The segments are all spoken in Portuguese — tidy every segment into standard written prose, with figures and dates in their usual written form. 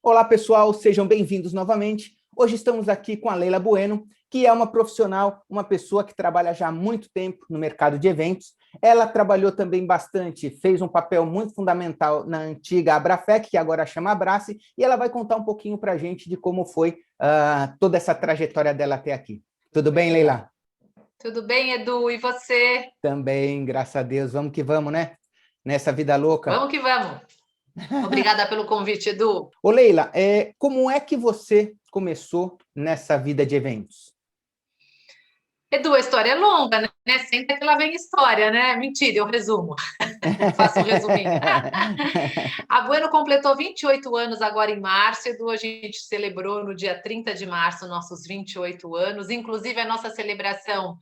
Olá, pessoal, sejam bem-vindos novamente. Hoje estamos aqui com a Leila Bueno, que é uma profissional, uma pessoa que trabalha já há muito tempo no mercado de eventos. Ela trabalhou também bastante, fez um papel muito fundamental na antiga Abrafec, que agora chama Abrace, e ela vai contar um pouquinho para a gente de como foi toda essa trajetória dela até aqui. Tudo bem, Leila? Tudo bem, Edu? E você? Também, graças a Deus. Vamos que vamos, né? Nessa vida louca. Vamos que vamos. Obrigada pelo convite, Edu. Ô, Leila, como é que você começou nessa vida de eventos? Edu, a história é longa, né? Senta que lá vem história, né? Mentira, eu resumo. Faço um resuminho. A Bueno completou 28 anos agora em março, Edu. A gente celebrou no dia 30 de março nossos 28 anos. Inclusive, a nossa celebração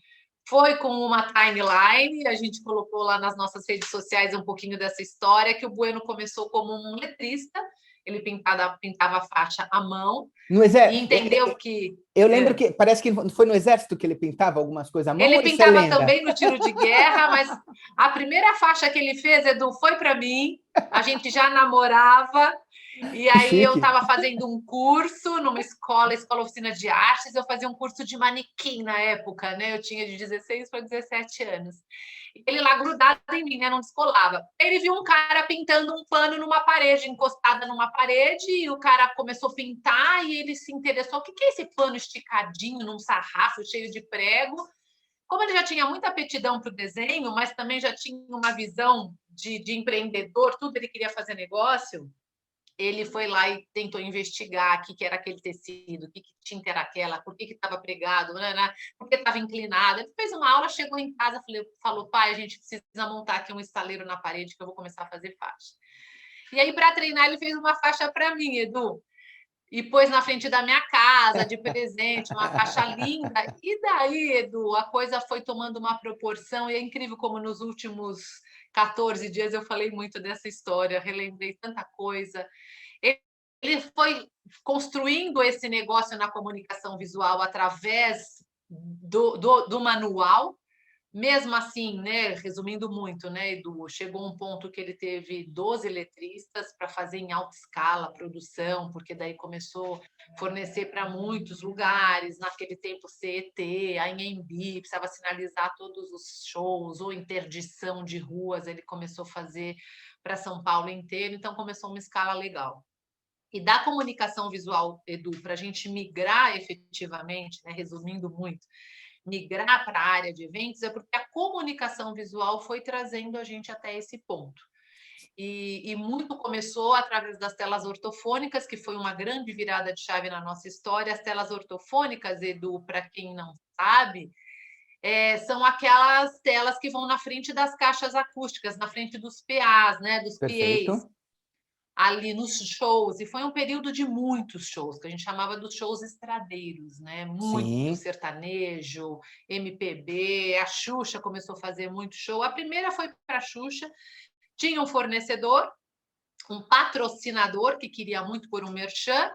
foi com uma timeline. A gente colocou lá nas nossas redes sociais um pouquinho dessa história, que o Bueno começou como um letrista. Ele pintava a faixa à mão No e exército, entendeu que... eu lembro que parece que foi no exército que ele pintava algumas coisas à mão, Ele ou isso é pintava lenda? também no tiro de guerra, mas a primeira faixa que ele fez, Edu, foi para mim. A gente já namorava, e Que aí eu chique. estava fazendo um curso numa escola oficina de artes, eu fazia um curso de manequim na época, né? Eu tinha de 16 para 17 anos. Ele lá grudado em mim, né? Não descolava. Ele viu um cara pintando um pano numa parede, encostada numa parede, e o cara começou a pintar e ele se interessou. O que é esse pano esticadinho num sarrafo cheio de prego? Como ele já tinha muita aptidão para o desenho, mas também já tinha uma visão de empreendedor, tudo ele queria fazer negócio, ele foi lá e tentou investigar o que era aquele tecido, que tinta era aquela, por que estava pregado, né, por que estava inclinado. Ele fez uma aula, chegou em casa, falou, pai, a gente precisa montar aqui um estaleiro na parede que eu vou começar a fazer faixa. E aí, para treinar, ele fez uma faixa para mim, Edu, e pôs na frente da minha casa, de presente, uma faixa linda. E daí, Edu, a coisa foi tomando uma proporção, e é incrível como nos últimos 14 dias eu falei muito dessa história, relembrei tanta coisa. Ele foi construindo esse negócio na comunicação visual através do manual. Mesmo assim, né, resumindo muito, né, Edu, chegou um ponto que ele teve 12 letristas para fazer em alta escala a produção, porque daí começou a fornecer para muitos lugares, naquele tempo CET, a Anhembi, precisava sinalizar todos os shows, ou interdição de ruas, ele começou a fazer para São Paulo inteiro, então começou uma escala legal. E da comunicação visual, Edu, para a gente migrar efetivamente, né, resumindo muito, migrar para a área de eventos é porque a comunicação visual foi trazendo a gente até esse ponto. E muito começou através das telas ortofônicas, que foi uma grande virada de chave na nossa história. As telas ortofônicas, Edu, para quem não sabe, são aquelas telas que vão na frente das caixas acústicas, na frente dos PAs, né, dos PAs, Perfeito. ali nos shows, e foi um período de muitos shows, que a gente chamava dos shows estradeiros, né? Muito Sim. sertanejo, MPB, a Xuxa começou a fazer muito show. A primeira foi para a Xuxa, tinha um fornecedor, um patrocinador que queria muito por um merchan,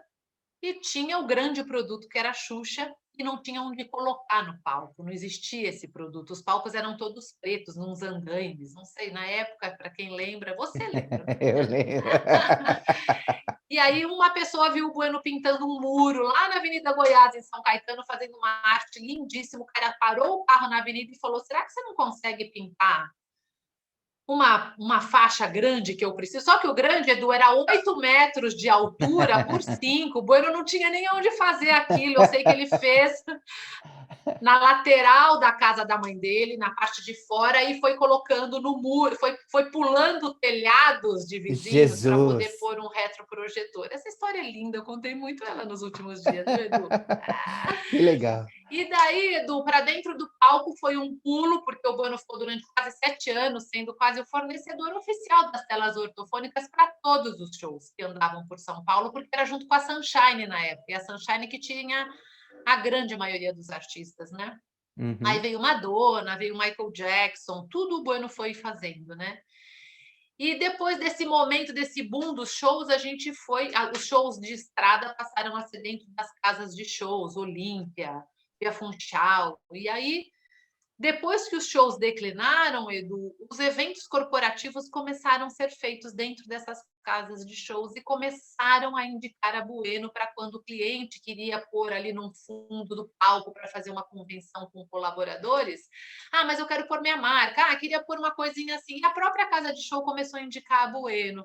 e tinha o grande produto que era a Xuxa, e não tinha onde colocar no palco, não existia esse produto. Os palcos eram todos pretos, nos andaimes, não sei, na época, para quem lembra, você lembra, Eu né? lembro. E aí uma pessoa viu o Bueno pintando um muro lá na Avenida Goiás, em São Caetano, fazendo uma arte lindíssima. O cara parou o carro na avenida e falou, será que você não consegue pintar uma faixa grande que eu preciso? Só que o grande, Edu, era 8 metros de altura por 5. O Bueno não tinha nem onde fazer aquilo. Eu sei que ele fez na lateral da casa da mãe dele, na parte de fora, e foi colocando no muro, foi pulando telhados de vizinhos para poder Jesus. pôr um retroprojetor. Essa história é linda, eu contei muito ela nos últimos dias, viu, Edu? Que legal. E daí, Edu, para dentro do palco foi um pulo, porque o Bueno ficou durante quase 7 anos sendo quase o fornecedor oficial das telas ortofônicas para todos os shows que andavam por São Paulo, porque era junto com a Sunshine na época, e a Sunshine que tinha a grande maioria dos artistas, né? Aí Uhum. veio Madonna, veio Michael Jackson, tudo o Bueno foi fazendo, né? E depois desse momento, desse boom dos shows, a gente foi... Os shows de estrada passaram a ser dentro das casas de shows, Olímpia, Via Funchal. E aí Depois que os shows declinaram, Edu, os eventos corporativos começaram a ser feitos dentro dessas casas de shows e começaram a indicar a Bueno para quando o cliente queria pôr ali no fundo do palco para fazer uma convenção com colaboradores. Ah, mas eu quero pôr minha marca. Ah, queria pôr uma coisinha assim. E a própria casa de show começou a indicar a Bueno.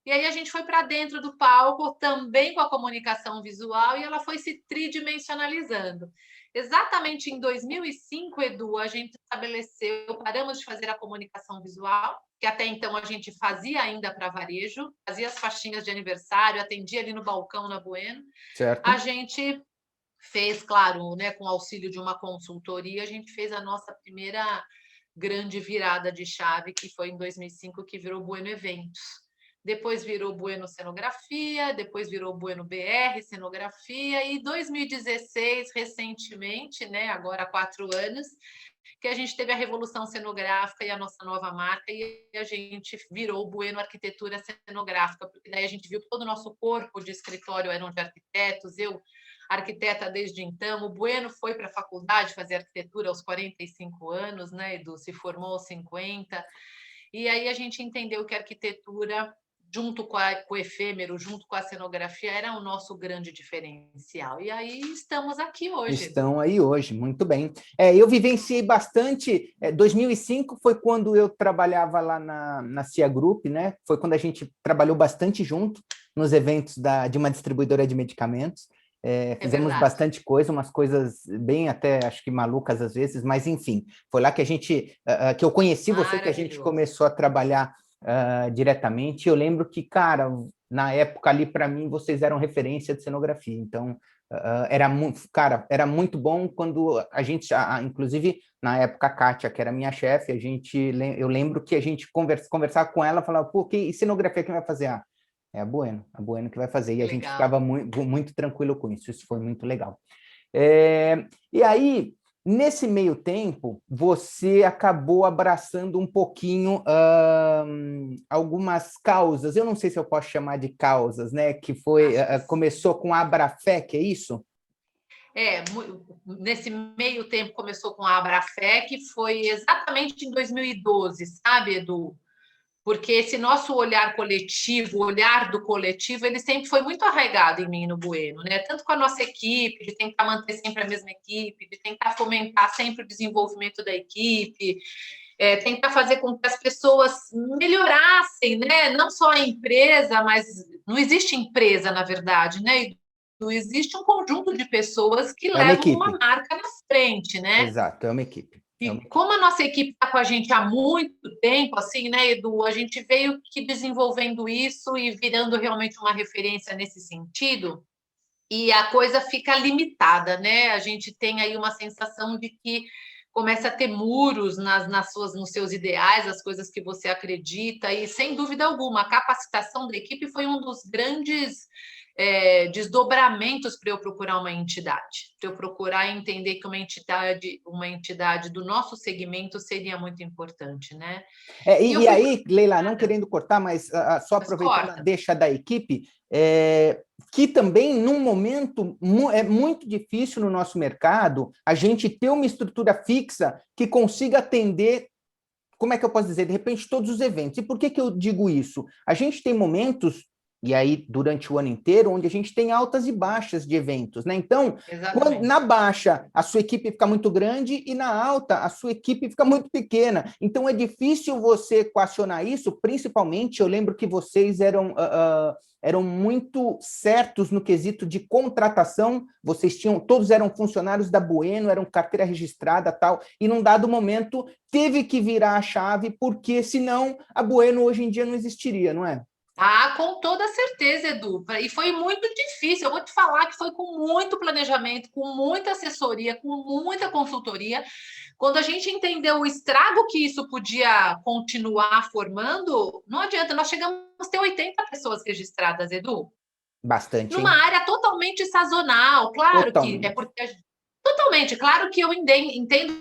E aí a gente foi para dentro do palco, também com a comunicação visual, e ela foi se tridimensionalizando. Exatamente em 2005, Edu, a gente estabeleceu, paramos de fazer a comunicação visual, que até então a gente fazia ainda para varejo, fazia as faixinhas de aniversário, atendia ali no balcão na Bueno. Certo. A gente fez, claro, né, com o auxílio de uma consultoria, a gente fez a nossa primeira grande virada de chave, que foi em 2005, que virou Bueno Eventos. Depois virou Bueno Cenografia, depois virou Bueno BR Cenografia, e 2016, recentemente, né, agora há 4 anos, que a gente teve a Revolução Cenográfica e a nossa nova marca, e a gente virou Bueno Arquitetura Cenográfica, porque daí a gente viu que todo o nosso corpo de escritório eram de arquitetos, eu arquiteta desde então, o Bueno foi para a faculdade fazer arquitetura aos 45 anos, né, Edu? Se formou aos 50, e aí a gente entendeu que a arquitetura, junto com o efêmero, junto com a cenografia, era o nosso grande diferencial. E aí estamos aqui hoje, Estão Edu. aí hoje, muito bem. Eu vivenciei bastante, 2005 foi quando eu trabalhava lá na CIA Group, né? Foi quando a gente trabalhou bastante junto nos eventos de uma distribuidora de medicamentos. Fizemos Verdade. bastante coisa, umas coisas bem até, acho que malucas às vezes, mas enfim, foi lá que que eu conheci você, que a gente começou a trabalhar diretamente. Eu lembro que, cara, na época ali, para mim, vocês eram referência de cenografia, então era muito bom quando a gente, inclusive na época a Kátia, que era minha chefe, eu lembro que a gente conversava com ela, falava, pô, que cenografia quem vai fazer? É a Bueno que vai fazer, e a gente ficava muito tranquilo com isso foi muito legal. E aí, nesse meio tempo, você acabou abraçando um pouquinho algumas causas, eu não sei se eu posso chamar de causas, né? Que foi, começou com a Abrafé, que é isso? Nesse meio tempo começou com a Abrafé, que foi exatamente em 2012, sabe, Edu? Porque esse nosso olhar coletivo, o olhar do coletivo, ele sempre foi muito arraigado em mim no Bueno, né? Tanto com a nossa equipe, de tentar manter sempre a mesma equipe, de tentar fomentar sempre o desenvolvimento da equipe, tentar fazer com que as pessoas melhorassem, né? Não só a empresa, mas não existe empresa, na verdade, né? Não existe um conjunto de pessoas que levam uma marca na frente, né? Exato, é uma equipe. E como a nossa equipe está com a gente há muito tempo, assim, né, Edu? A gente veio que desenvolvendo isso e virando realmente uma referência nesse sentido, e a coisa fica limitada, né? A gente tem aí uma sensação de que começa a ter muros nos seus ideais, as coisas que você acredita, e sem dúvida alguma, a capacitação da equipe foi um dos grandes desdobramentos para eu procurar uma entidade, para eu procurar entender que uma entidade do nosso segmento seria muito importante, né? E aí, Leila, não querendo cortar, mas só aproveitando a deixa da equipe, que também, num momento muito difícil no nosso mercado, a gente ter uma estrutura fixa que consiga atender, como é que eu posso dizer, de repente, todos os eventos. E por que eu digo isso? A gente tem momentos, e aí durante o ano inteiro, onde a gente tem altas e baixas de eventos, né? Então, na baixa, a sua equipe fica muito grande e na alta, a sua equipe fica muito pequena. Então, é difícil você equacionar isso, principalmente, eu lembro que vocês eram muito certos no quesito de contratação, todos eram funcionários da Bueno, eram carteira registrada, tal, e num dado momento teve que virar a chave, porque senão a Bueno hoje em dia não existiria, não é? Com toda certeza, Edu. E foi muito difícil. Eu vou te falar que foi com muito planejamento, com muita assessoria, com muita consultoria. Quando a gente entendeu o estrago que isso podia continuar formando, não adianta. Nós chegamos a ter 80 pessoas registradas, Edu. Bastante. Numa área totalmente sazonal. Claro que é porque. Totalmente. Claro que eu entendo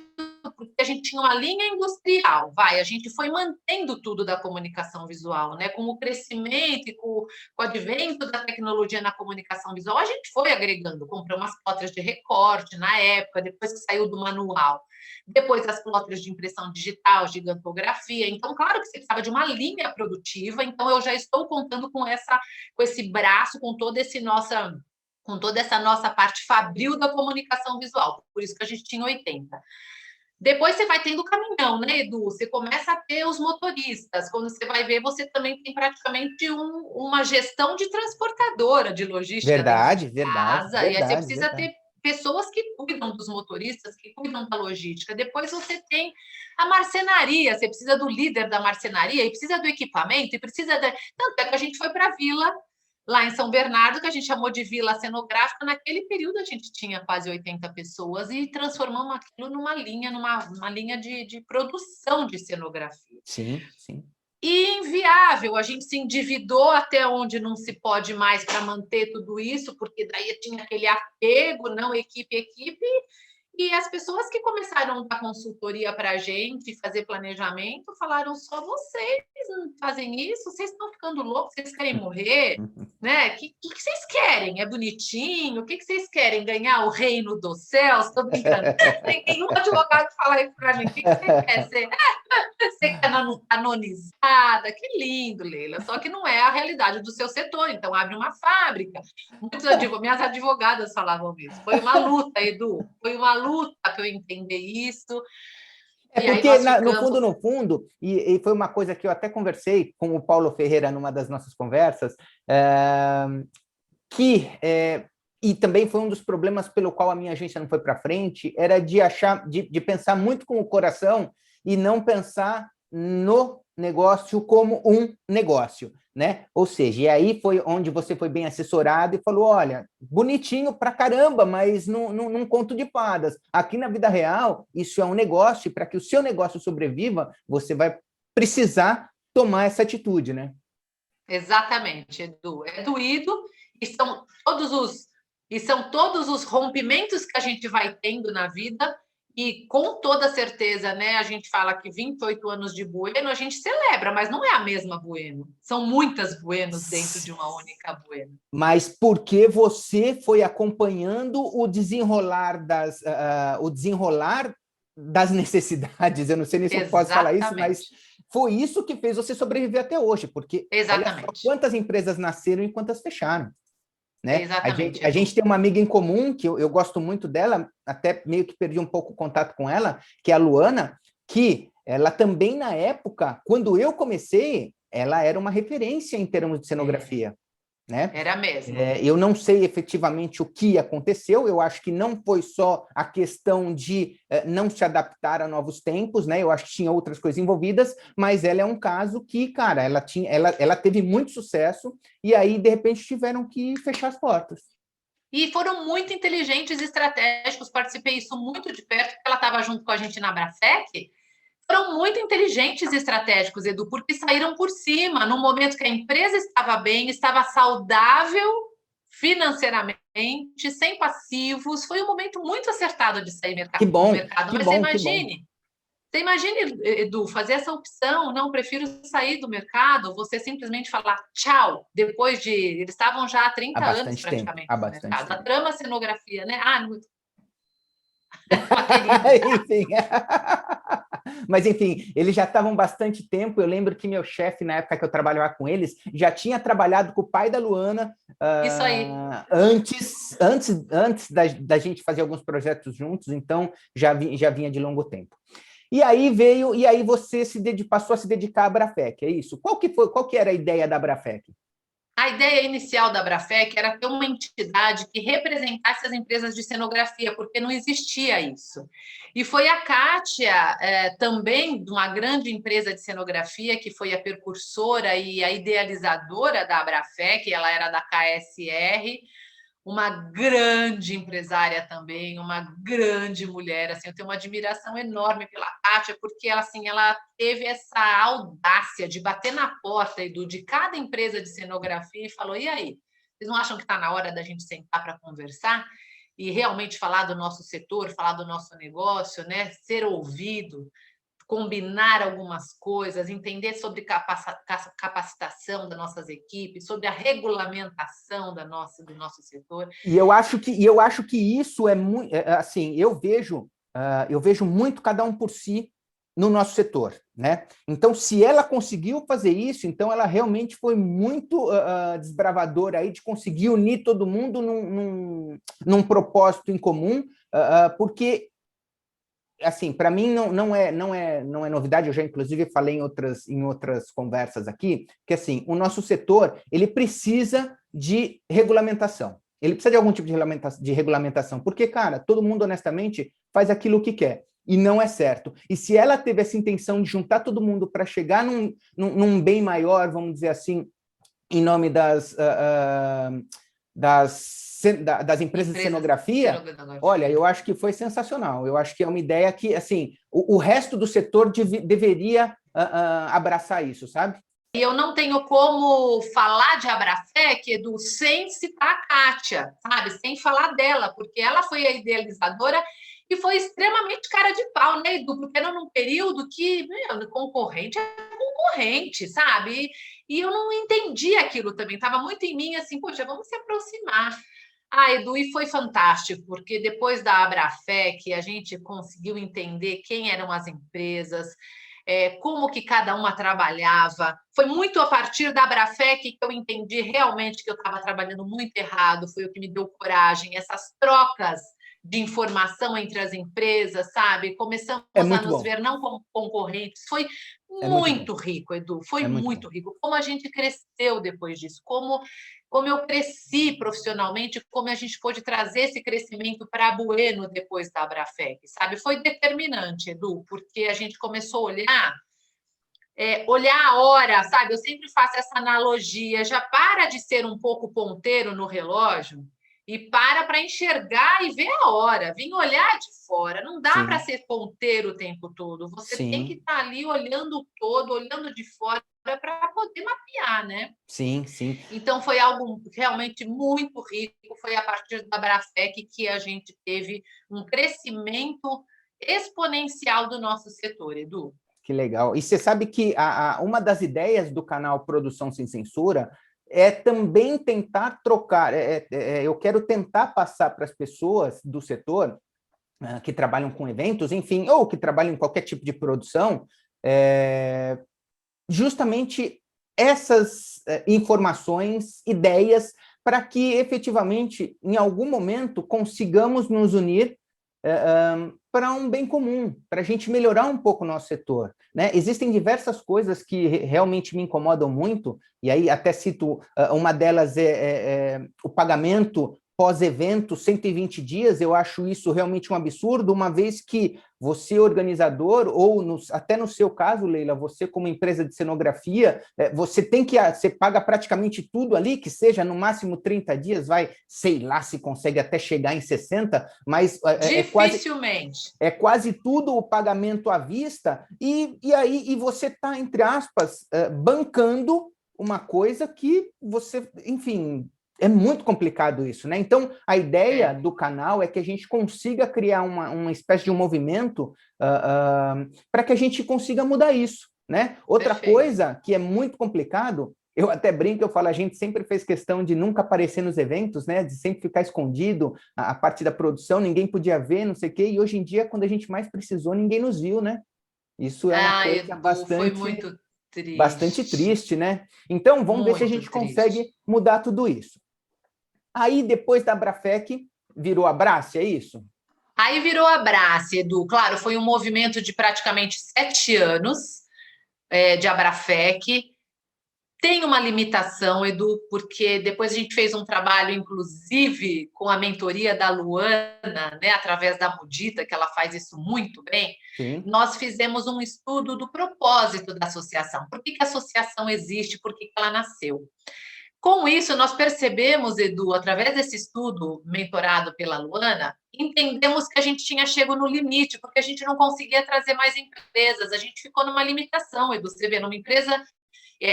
porque a gente tinha uma linha industrial, a gente foi mantendo tudo da comunicação visual, né? Com o crescimento e com o advento da tecnologia na comunicação visual, a gente foi agregando, comprou umas plotters de recorte na época, depois que saiu do manual, depois as plotters de impressão digital, gigantografia. Então, claro que você precisava de uma linha produtiva, então eu já estou contando com esse braço, com toda essa nossa parte fabril da comunicação visual, por isso que a gente tinha 80. Depois você vai tendo o caminhão, né, Edu? Você começa a ter os motoristas. Quando você vai ver, você também tem praticamente uma gestão de transportadora de logística dentro de Verdade, verdade, casa. E aí você verdade, precisa verdade. ter pessoas que cuidam dos motoristas, que cuidam da logística. Depois você tem a marcenaria, você precisa do líder da marcenaria, e precisa do equipamento, e precisa da... Tanto é que a gente foi para a vila lá em São Bernardo, que a gente chamou de vila cenográfica. Naquele período a gente tinha quase 80 pessoas e transformamos aquilo numa linha de produção de cenografia. Sim, sim. E inviável, a gente se endividou até onde não se pode mais para manter tudo isso, porque daí tinha aquele apego, não, equipe, e as pessoas que começaram a dar consultoria para a gente, fazer planejamento, falaram: só vocês não fazem isso? Vocês estão ficando loucos? Vocês querem morrer? Né? Que vocês querem? É bonitinho? O que vocês querem? Ganhar o reino dos céus? Estou brincando. Tem nenhum advogado que fala isso para mim. O que você quer ser? Ser canonizada? Que lindo, Leila. Só que não é a realidade do seu setor. Então, abre uma fábrica. Minhas advogadas falavam isso. Foi uma luta, Edu. Foi uma luta para eu entender isso. É E aí porque, nós ficamos... no fundo, e foi uma coisa que eu até conversei com o Paulo Ferreira numa das nossas conversas, e também foi um dos problemas pelo qual a minha agência não foi para frente, era de pensar muito com o coração e não pensar no negócio como um negócio, né? Ou seja, e aí foi onde você foi bem assessorado e falou: olha, bonitinho pra caramba, mas num conto de fadas. Aqui na vida real, isso é um negócio, e para que o seu negócio sobreviva, você vai precisar tomar essa atitude, né? Exatamente, Edu. É doído, e são todos os rompimentos que a gente vai tendo na vida. E com toda certeza, né? A gente fala que 28 anos de Bueno a gente celebra, mas não é a mesma Bueno. São muitas Buenos dentro de uma única Bueno. Mas porque você foi acompanhando o desenrolar das necessidades. Eu não sei nem se eu posso falar isso, mas foi isso que fez você sobreviver até hoje, porque olha só quantas empresas nasceram e quantas fecharam. Né? Exatamente. A gente tem uma amiga em comum, que eu gosto muito dela, até meio que perdi um pouco o contato com ela, que é a Luana, que ela também, na época, quando eu comecei, ela era uma referência em termos de cenografia. Né? Era mesmo. Eu não sei efetivamente o que aconteceu, eu acho que não foi só a questão de não se adaptar a novos tempos, né? Eu acho que tinha outras coisas envolvidas, mas ela é um caso que, cara, ela teve muito sucesso e aí, de repente, tiveram que fechar as portas. E foram muito inteligentes e estratégicos, participei isso muito de perto, porque ela estava junto com a gente na Brafec. Foram muito inteligentes e estratégicos, Edu, porque saíram por cima, no momento que a empresa estava bem, estava saudável financeiramente, sem passivos. Foi um momento muito acertado de sair Que bom, do mercado. Mas você imagine, Edu, fazer essa opção: não, prefiro sair do mercado, você simplesmente falar tchau, depois de... Eles estavam já há 30 anos praticamente no mercado. A trama cenografia, né? Enfim. Mas, enfim, eles já estavam bastante tempo. Eu lembro que meu chefe, na época que eu trabalhava com eles, já tinha trabalhado com o pai da Luana. Isso aí. Antes da gente fazer alguns projetos juntos, então já vinha de longo tempo. E aí você passou a se dedicar à Brafec, é isso? Qual que era a ideia da Brafec? A ideia inicial da Brafec era ter uma entidade que representasse as empresas de cenografia, porque não existia isso. E foi a Kátia, também de uma grande empresa de cenografia, que foi a precursora e a idealizadora da Brafec, ela era da KSR, uma grande empresária também, uma grande mulher. Assim, eu tenho uma admiração enorme pela Kátia, porque ela teve essa audácia de bater na porta, Edu, de cada empresa de cenografia e falou: e aí, vocês não acham que está na hora da gente sentar para conversar? e realmente falar do nosso setor, falar do nosso negócio, né? Ser ouvido, combinar algumas coisas, entender sobre capacitação das nossas equipes, sobre a regulamentação do nosso setor. E eu acho que isso é muito, assim, eu vejo muito cada um por si no nosso setor, né? Então, se ela conseguiu fazer isso, então ela realmente foi muito desbravadora aí de conseguir unir todo mundo num propósito em comum, porque assim, para mim não é novidade, eu já inclusive falei em outras conversas aqui, que assim, o nosso setor, ele precisa de regulamentação. Ele precisa de algum tipo de regulamentação, porque, cara, todo mundo honestamente faz aquilo que quer e não é certo. E se ela teve essa intenção de juntar todo mundo para chegar num bem maior, vamos dizer assim, em nome das empresas de cenografia, olha, eu acho que foi sensacional. Eu acho que é uma ideia que, assim, o resto do setor deveria abraçar isso, sabe? E eu não tenho como falar de Abrafec, Edu, sem citar a Kátia, sabe? Sem falar dela, porque ela foi a idealizadora e foi extremamente cara de pau, né, Edu? Porque era num período que, meu, concorrente é concorrente, sabe? E eu não entendi aquilo também. Estava muito em mim, assim, poxa, vamos se aproximar. Ah, Edu, e foi fantástico, porque depois da Abrafec, a gente conseguiu entender quem eram as empresas, como que cada uma trabalhava. Foi muito a partir da Abrafec que eu entendi realmente que eu estava trabalhando muito errado, foi o que me deu coragem, essas trocas de informação entre as empresas, sabe? Começamos a nos ver não como concorrentes. Foi muito rico, Edu, foi muito rico. Como a gente cresceu depois disso, como eu cresci profissionalmente, como a gente pôde trazer esse crescimento para a Bueno depois da Abrafec, sabe? Foi determinante, Edu, porque a gente começou a olhar a hora, sabe? Eu sempre faço essa analogia, já para de ser um pouco ponteiro no relógio e para enxergar e ver a hora, vir olhar de fora. Não dá para ser ponteiro o tempo todo. Você tem que estar ali olhando o todo, olhando de fora para poder mapear, né? Sim, sim. Então, foi algo realmente muito rico. Foi a partir da Abrafec que a gente teve um crescimento exponencial do nosso setor, Edu. Que legal. E você sabe que uma das ideias do canal Produção Sem Censura é também tentar trocar. Eu quero tentar passar para as pessoas do setor que trabalham com eventos, enfim, ou que trabalham em qualquer tipo de produção, justamente essas informações, ideias, para que efetivamente, em algum momento, consigamos nos unir para um bem comum, para a gente melhorar um pouco o nosso setor, né? Existem diversas coisas que realmente me incomodam muito, e aí até cito, uma delas é o pagamento pós-evento, 120 dias, eu acho isso realmente um absurdo, uma vez que você, organizador, ou até no seu caso, Leila, você como empresa de cenografia, você paga praticamente tudo ali, que seja no máximo 30 dias, sei lá se consegue até chegar em 60, mas dificilmente. É quase tudo o pagamento à vista, e aí você está, entre aspas, bancando uma coisa que você, enfim, é muito complicado isso, né? Então, a ideia do canal é que a gente consiga criar uma espécie de um movimento para que a gente consiga mudar isso, né? Outra coisa que é muito complicado, eu até brinco, eu falo, a gente sempre fez questão de nunca aparecer nos eventos, né? De sempre ficar escondido, a parte da produção, ninguém podia ver, não sei o quê, e hoje em dia, quando a gente mais precisou, ninguém nos viu, né? Isso é uma coisa Edu, foi muito triste. Bastante triste, né? Então, vamos ver se a gente consegue mudar tudo isso. Aí, depois da Abrafec, virou Abrace, é isso? Aí virou Abrace, Edu. Claro, foi um movimento de praticamente 7 anos de Abrafec. Tem uma limitação, Edu, porque depois a gente fez um trabalho, inclusive, com a mentoria da Luana, né, através da Mudita, que ela faz isso muito bem. Sim. Nós fizemos um estudo do propósito da associação. Por que a associação existe? Por que ela nasceu? Com isso, nós percebemos, Edu, através desse estudo mentorado pela Luana, entendemos que a gente tinha chegado no limite, porque a gente não conseguia trazer mais empresas, a gente ficou numa limitação, Edu. Você vê, numa empresa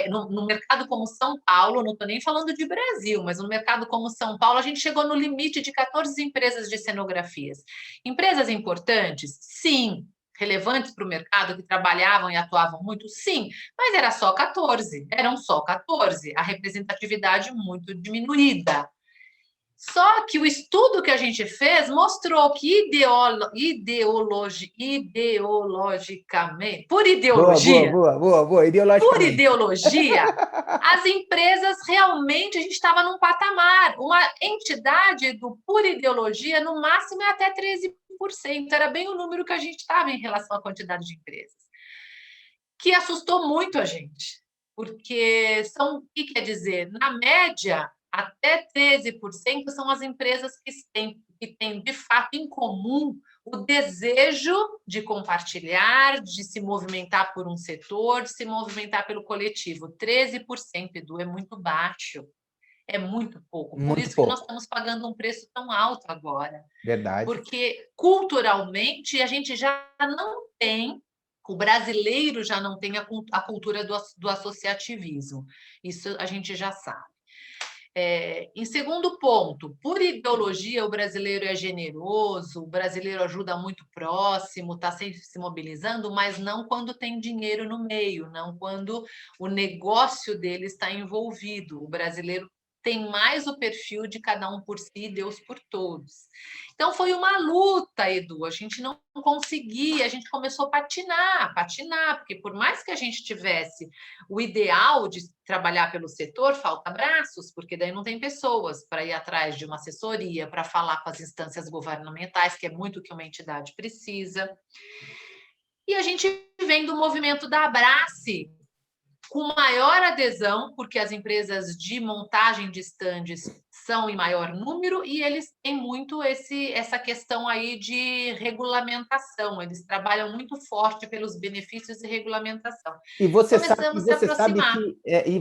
no mercado como São Paulo, não estou nem falando de Brasil, mas no mercado como São Paulo, a gente chegou no limite de 14 empresas de cenografias. Empresas importantes? Sim. Relevantes para o mercado, que trabalhavam e atuavam muito? Sim, mas eram só 14, a representatividade muito diminuída. Só que o estudo que a gente fez mostrou que ideologicamente, por ideologicamente. ideologia, as empresas realmente, a gente estava num patamar. Uma entidade por ideologia, no máximo, é até 13%. Era bem o número que a gente estava em relação à quantidade de empresas. Que assustou muito a gente. Porque o que quer dizer? Na média, até 13% são as empresas que têm, de fato, em comum o desejo de compartilhar, de se movimentar por um setor, de se movimentar pelo coletivo. 13%, Edu, é muito baixo. É muito pouco. Por Muito isso que nós pouco. estamos pagando um preço tão alto agora. Verdade. Porque, culturalmente, a gente já não tem, o brasileiro já não tem a cultura do associativismo. Isso a gente já sabe. Em segundo ponto, por ideologia, o brasileiro é generoso, o brasileiro ajuda muito próximo, está sempre se mobilizando, mas não quando tem dinheiro no meio, não quando o negócio dele está envolvido. O brasileiro tem mais o perfil de cada um por si e Deus por todos. Então, foi uma luta, Edu, a gente não conseguia, a gente começou a patinar, porque por mais que a gente tivesse o ideal de trabalhar pelo setor, falta braços, porque daí não tem pessoas para ir atrás de uma assessoria, para falar com as instâncias governamentais, que é muito o que uma entidade precisa. E a gente vem do movimento da Abrace, com maior adesão, porque as empresas de montagem de estandes são em maior número e eles têm muito essa questão aí de regulamentação, eles trabalham muito forte pelos benefícios de regulamentação. E você sabe, Começamos a se aproximar.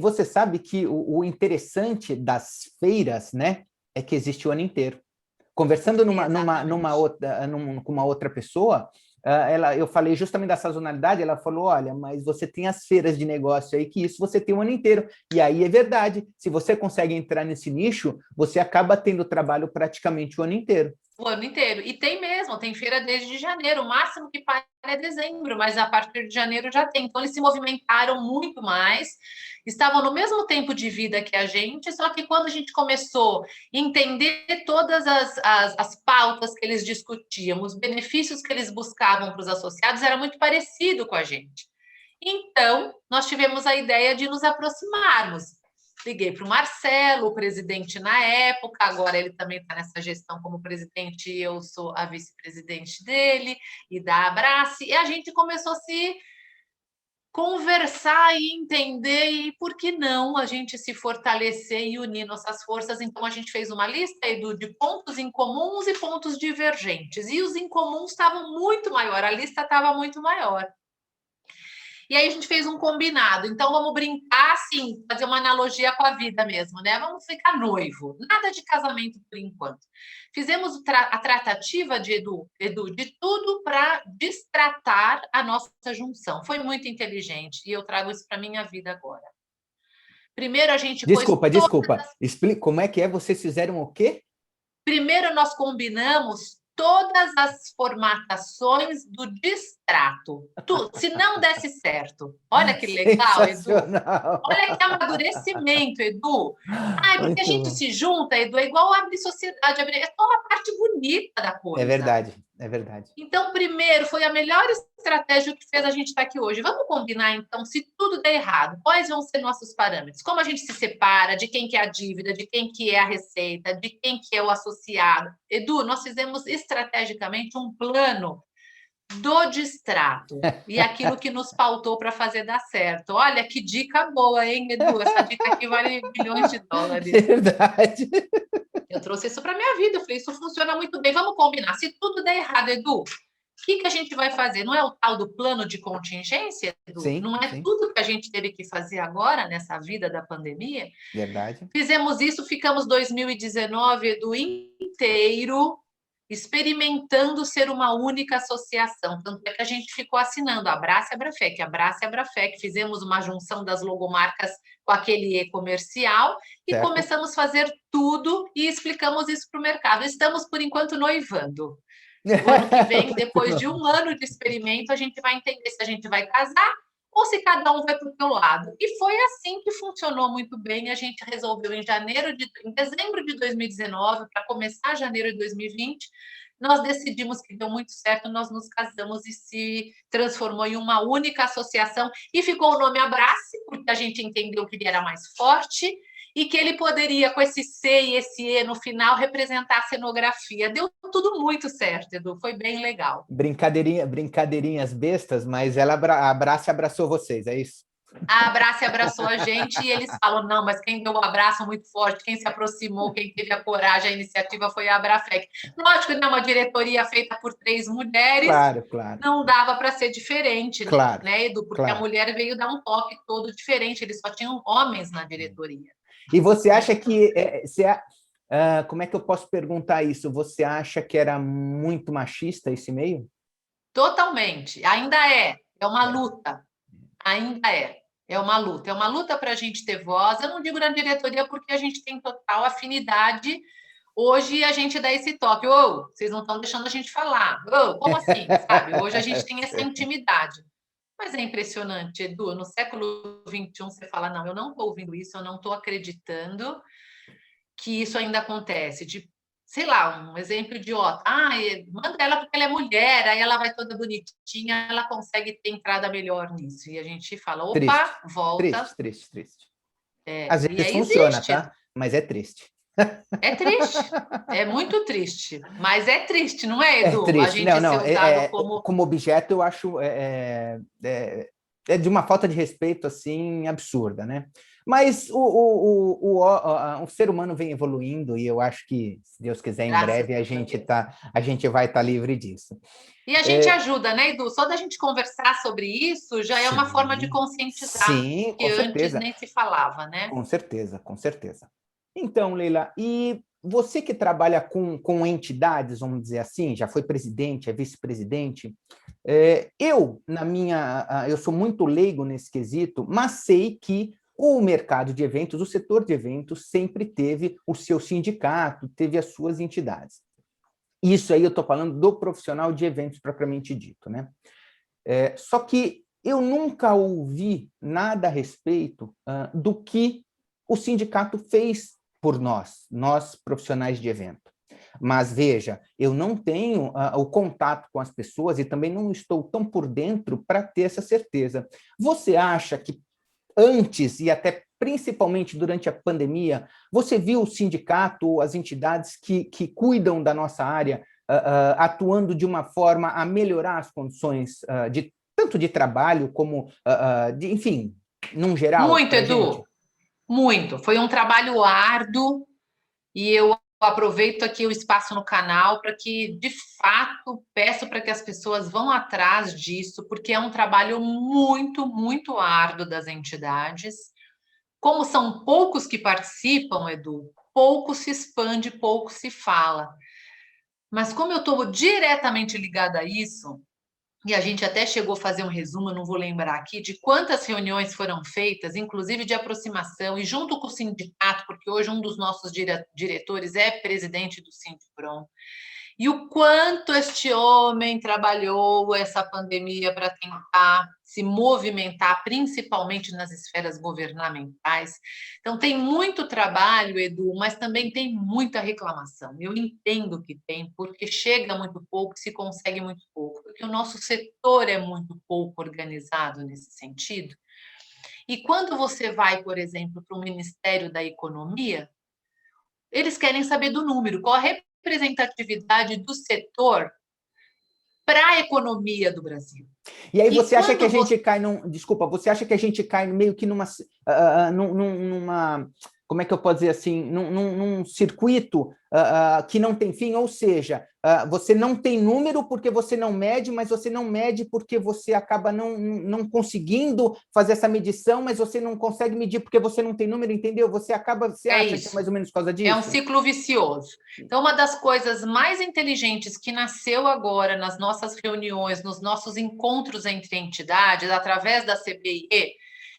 você sabe que o interessante das feiras, né, é que existe o ano inteiro. Conversando com uma outra pessoa, eu falei justamente da sazonalidade, ela falou, olha, mas você tem as feiras de negócio aí, que isso você tem o ano inteiro. E aí é verdade, se você consegue entrar nesse nicho, você acaba tendo trabalho praticamente o ano inteiro. O ano inteiro. E tem mesmo, tem feira desde janeiro, o máximo que para é dezembro, mas a partir de janeiro já tem. Então, eles se movimentaram muito mais, estavam no mesmo tempo de vida que a gente, só que quando a gente começou a entender todas as pautas que eles discutiam, os benefícios que eles buscavam para os associados, era muito parecido com a gente. Então, nós tivemos a ideia de nos aproximarmos. Liguei para o Marcelo, o presidente na época, agora ele também está nessa gestão como presidente e eu sou a vice-presidente dele, e da Abrace, e a gente começou a se conversar e entender, e por que não a gente se fortalecer e unir nossas forças. Então, a gente fez uma lista, Edu, de pontos em comuns e pontos divergentes, e os incomuns estavam muito maior, a lista estava muito maior. E aí a gente fez um combinado. Então, vamos brincar, assim, fazer uma analogia com a vida mesmo, né? Vamos ficar noivo. Nada de casamento por enquanto. Fizemos a tratativa de Edu, de tudo para destratar a nossa junção. Foi muito inteligente e eu trago isso para minha vida agora. Primeiro a gente Desculpa. Explica como é que é, vocês fizeram o quê? Primeiro nós combinamos todas as formatações do distrato. Se não desse certo. Olha que legal, Edu. Olha que amadurecimento, Edu. Porque a gente se junta, Edu, é igual abrir sociedade, é só uma parte bonita da coisa. É verdade, é verdade. Então, primeiro, foi a melhor estratégia que fez a gente estar aqui hoje. Vamos combinar, então, se tudo der errado, quais vão ser nossos parâmetros? Como a gente se separa, de quem que é a dívida, de quem que é a receita, de quem que é o associado. Edu, nós fizemos estrategicamente um plano do distrato e aquilo que nos pautou para fazer dar certo. Olha, que dica boa, hein, Edu? Essa dica aqui vale milhões de dólares. Verdade. Eu trouxe isso para a minha vida, eu falei, isso funciona muito bem, vamos combinar. Se tudo der errado, Edu, o que a gente vai fazer? Não é o tal do plano de contingência, Edu? Sim, não é tudo que a gente teve que fazer agora, nessa vida da pandemia? Verdade. Fizemos isso, ficamos 2019, Edu, inteiro experimentando ser uma única associação. Tanto é que a gente ficou assinando Abrace Abrafec, Abrace Abrafec. Fizemos uma junção das logomarcas com aquele e-comercial e certo? começamos a fazer tudo e explicamos isso para o mercado. Estamos, por enquanto, noivando. O ano que vem, depois de um ano de experimento, a gente vai entender se a gente vai casar ou se cada um vai para o seu lado. E foi assim que funcionou muito bem. A gente resolveu em dezembro de 2019, para começar janeiro de 2020, nós decidimos que deu muito certo, nós nos casamos e se transformou em uma única associação e ficou o nome Abrace, porque a gente entendeu que ele era mais forte e que ele poderia, com esse C e esse E no final, representar a cenografia. Deu tudo muito certo, Edu, foi bem legal. Brincadeirinhas bestas, mas ela abraçou vocês, é isso? A Abrace abraçou a gente e eles falam, não, mas quem deu o um abraço muito forte, quem se aproximou, quem teve a coragem, a iniciativa foi a Abrafec. Lógico que não é uma diretoria feita por 3 mulheres, Claro. não dava para ser diferente, Claro, né, Edu? Porque a mulher veio dar um toque todo diferente, eles só tinham homens na diretoria. E você acha que... como é que eu posso perguntar isso? Você acha que era muito machista esse meio? Totalmente. Ainda é. É uma luta. Ainda é. É uma luta para a gente ter voz. Eu não digo na diretoria porque a gente tem total afinidade. Hoje a gente dá esse toque. Ô, vocês não estão deixando a gente falar. Ô, como assim? Sabe? Hoje a gente tem essa intimidade. Mas é impressionante, Edu. No século XXI você fala, não, eu não estou ouvindo isso, eu não estou acreditando que isso ainda acontece. De, sei lá, um exemplo idiota. Manda ela porque ela é mulher, aí ela vai toda bonitinha, ela consegue ter entrada melhor nisso. E a gente fala, opa, triste, volta. Triste. É, Às vezes funciona, existe. tá? Mas é triste. É triste, é muito triste, mas é triste, não é, Edu? É triste. A gente Não, ser usado como... como objeto, eu acho de uma falta de respeito assim absurda, né? Mas o ser humano vem evoluindo e eu acho que, se Deus quiser, em breve a gente vai estar livre disso. E a gente ajuda, né, Edu? Só da gente conversar sobre isso já é uma forma de conscientizar, sim, que com antes certeza. nem se falava, né? Com certeza. Então, Leila, e você que trabalha com entidades, vamos dizer assim, já foi presidente, é vice-presidente, eu sou muito leigo nesse quesito, mas sei que o mercado de eventos, o setor de eventos, sempre teve o seu sindicato, teve as suas entidades. Isso aí eu estou falando do profissional de eventos propriamente dito, né? Só que eu nunca ouvi nada a respeito do que o sindicato fez por nós profissionais de evento. Mas, veja, eu não tenho o contato com as pessoas e também não estou tão por dentro para ter essa certeza. Você acha que antes e até principalmente durante a pandemia, você viu o sindicato, as entidades que cuidam da nossa área atuando de uma forma a melhorar as condições tanto de trabalho como, enfim, num geral? Muito, Edu, gente? Muito. Foi um trabalho árduo e eu aproveito aqui o espaço no canal para que, de fato, peço para que as pessoas vão atrás disso, porque é um trabalho muito, muito árduo das entidades. Como são poucos que participam, Edu, pouco se expande, pouco se fala. Mas como eu estou diretamente ligada a isso, e a gente até chegou a fazer um resumo, eu não vou lembrar aqui, de quantas reuniões foram feitas, inclusive de aproximação, e junto com o sindicato, porque hoje um dos nossos diretores é presidente do Sindiprom, e o quanto este homem trabalhou essa pandemia para tentar se movimentar, principalmente nas esferas governamentais. Então, tem muito trabalho, Edu, mas também tem muita reclamação. Eu entendo que tem, porque chega muito pouco, se consegue muito pouco, porque o nosso setor é muito pouco organizado nesse sentido. E quando você vai, por exemplo, para o Ministério da Economia, eles querem saber do número, qual a representatividade do setor para a economia do Brasil. E aí você acha que a gente cai num... Desculpa, você acha que a gente cai meio que numa como é que eu posso dizer assim, num circuito que não tem fim, ou seja, você não tem número porque você não mede, mas você não mede porque você acaba não conseguindo fazer essa medição, mas você não consegue medir porque você não tem número, entendeu? Você acha que é mais ou menos por causa disso? É um ciclo vicioso. Então, uma das coisas mais inteligentes que nasceu agora nas nossas reuniões, nos nossos encontros entre entidades, através da CBIE,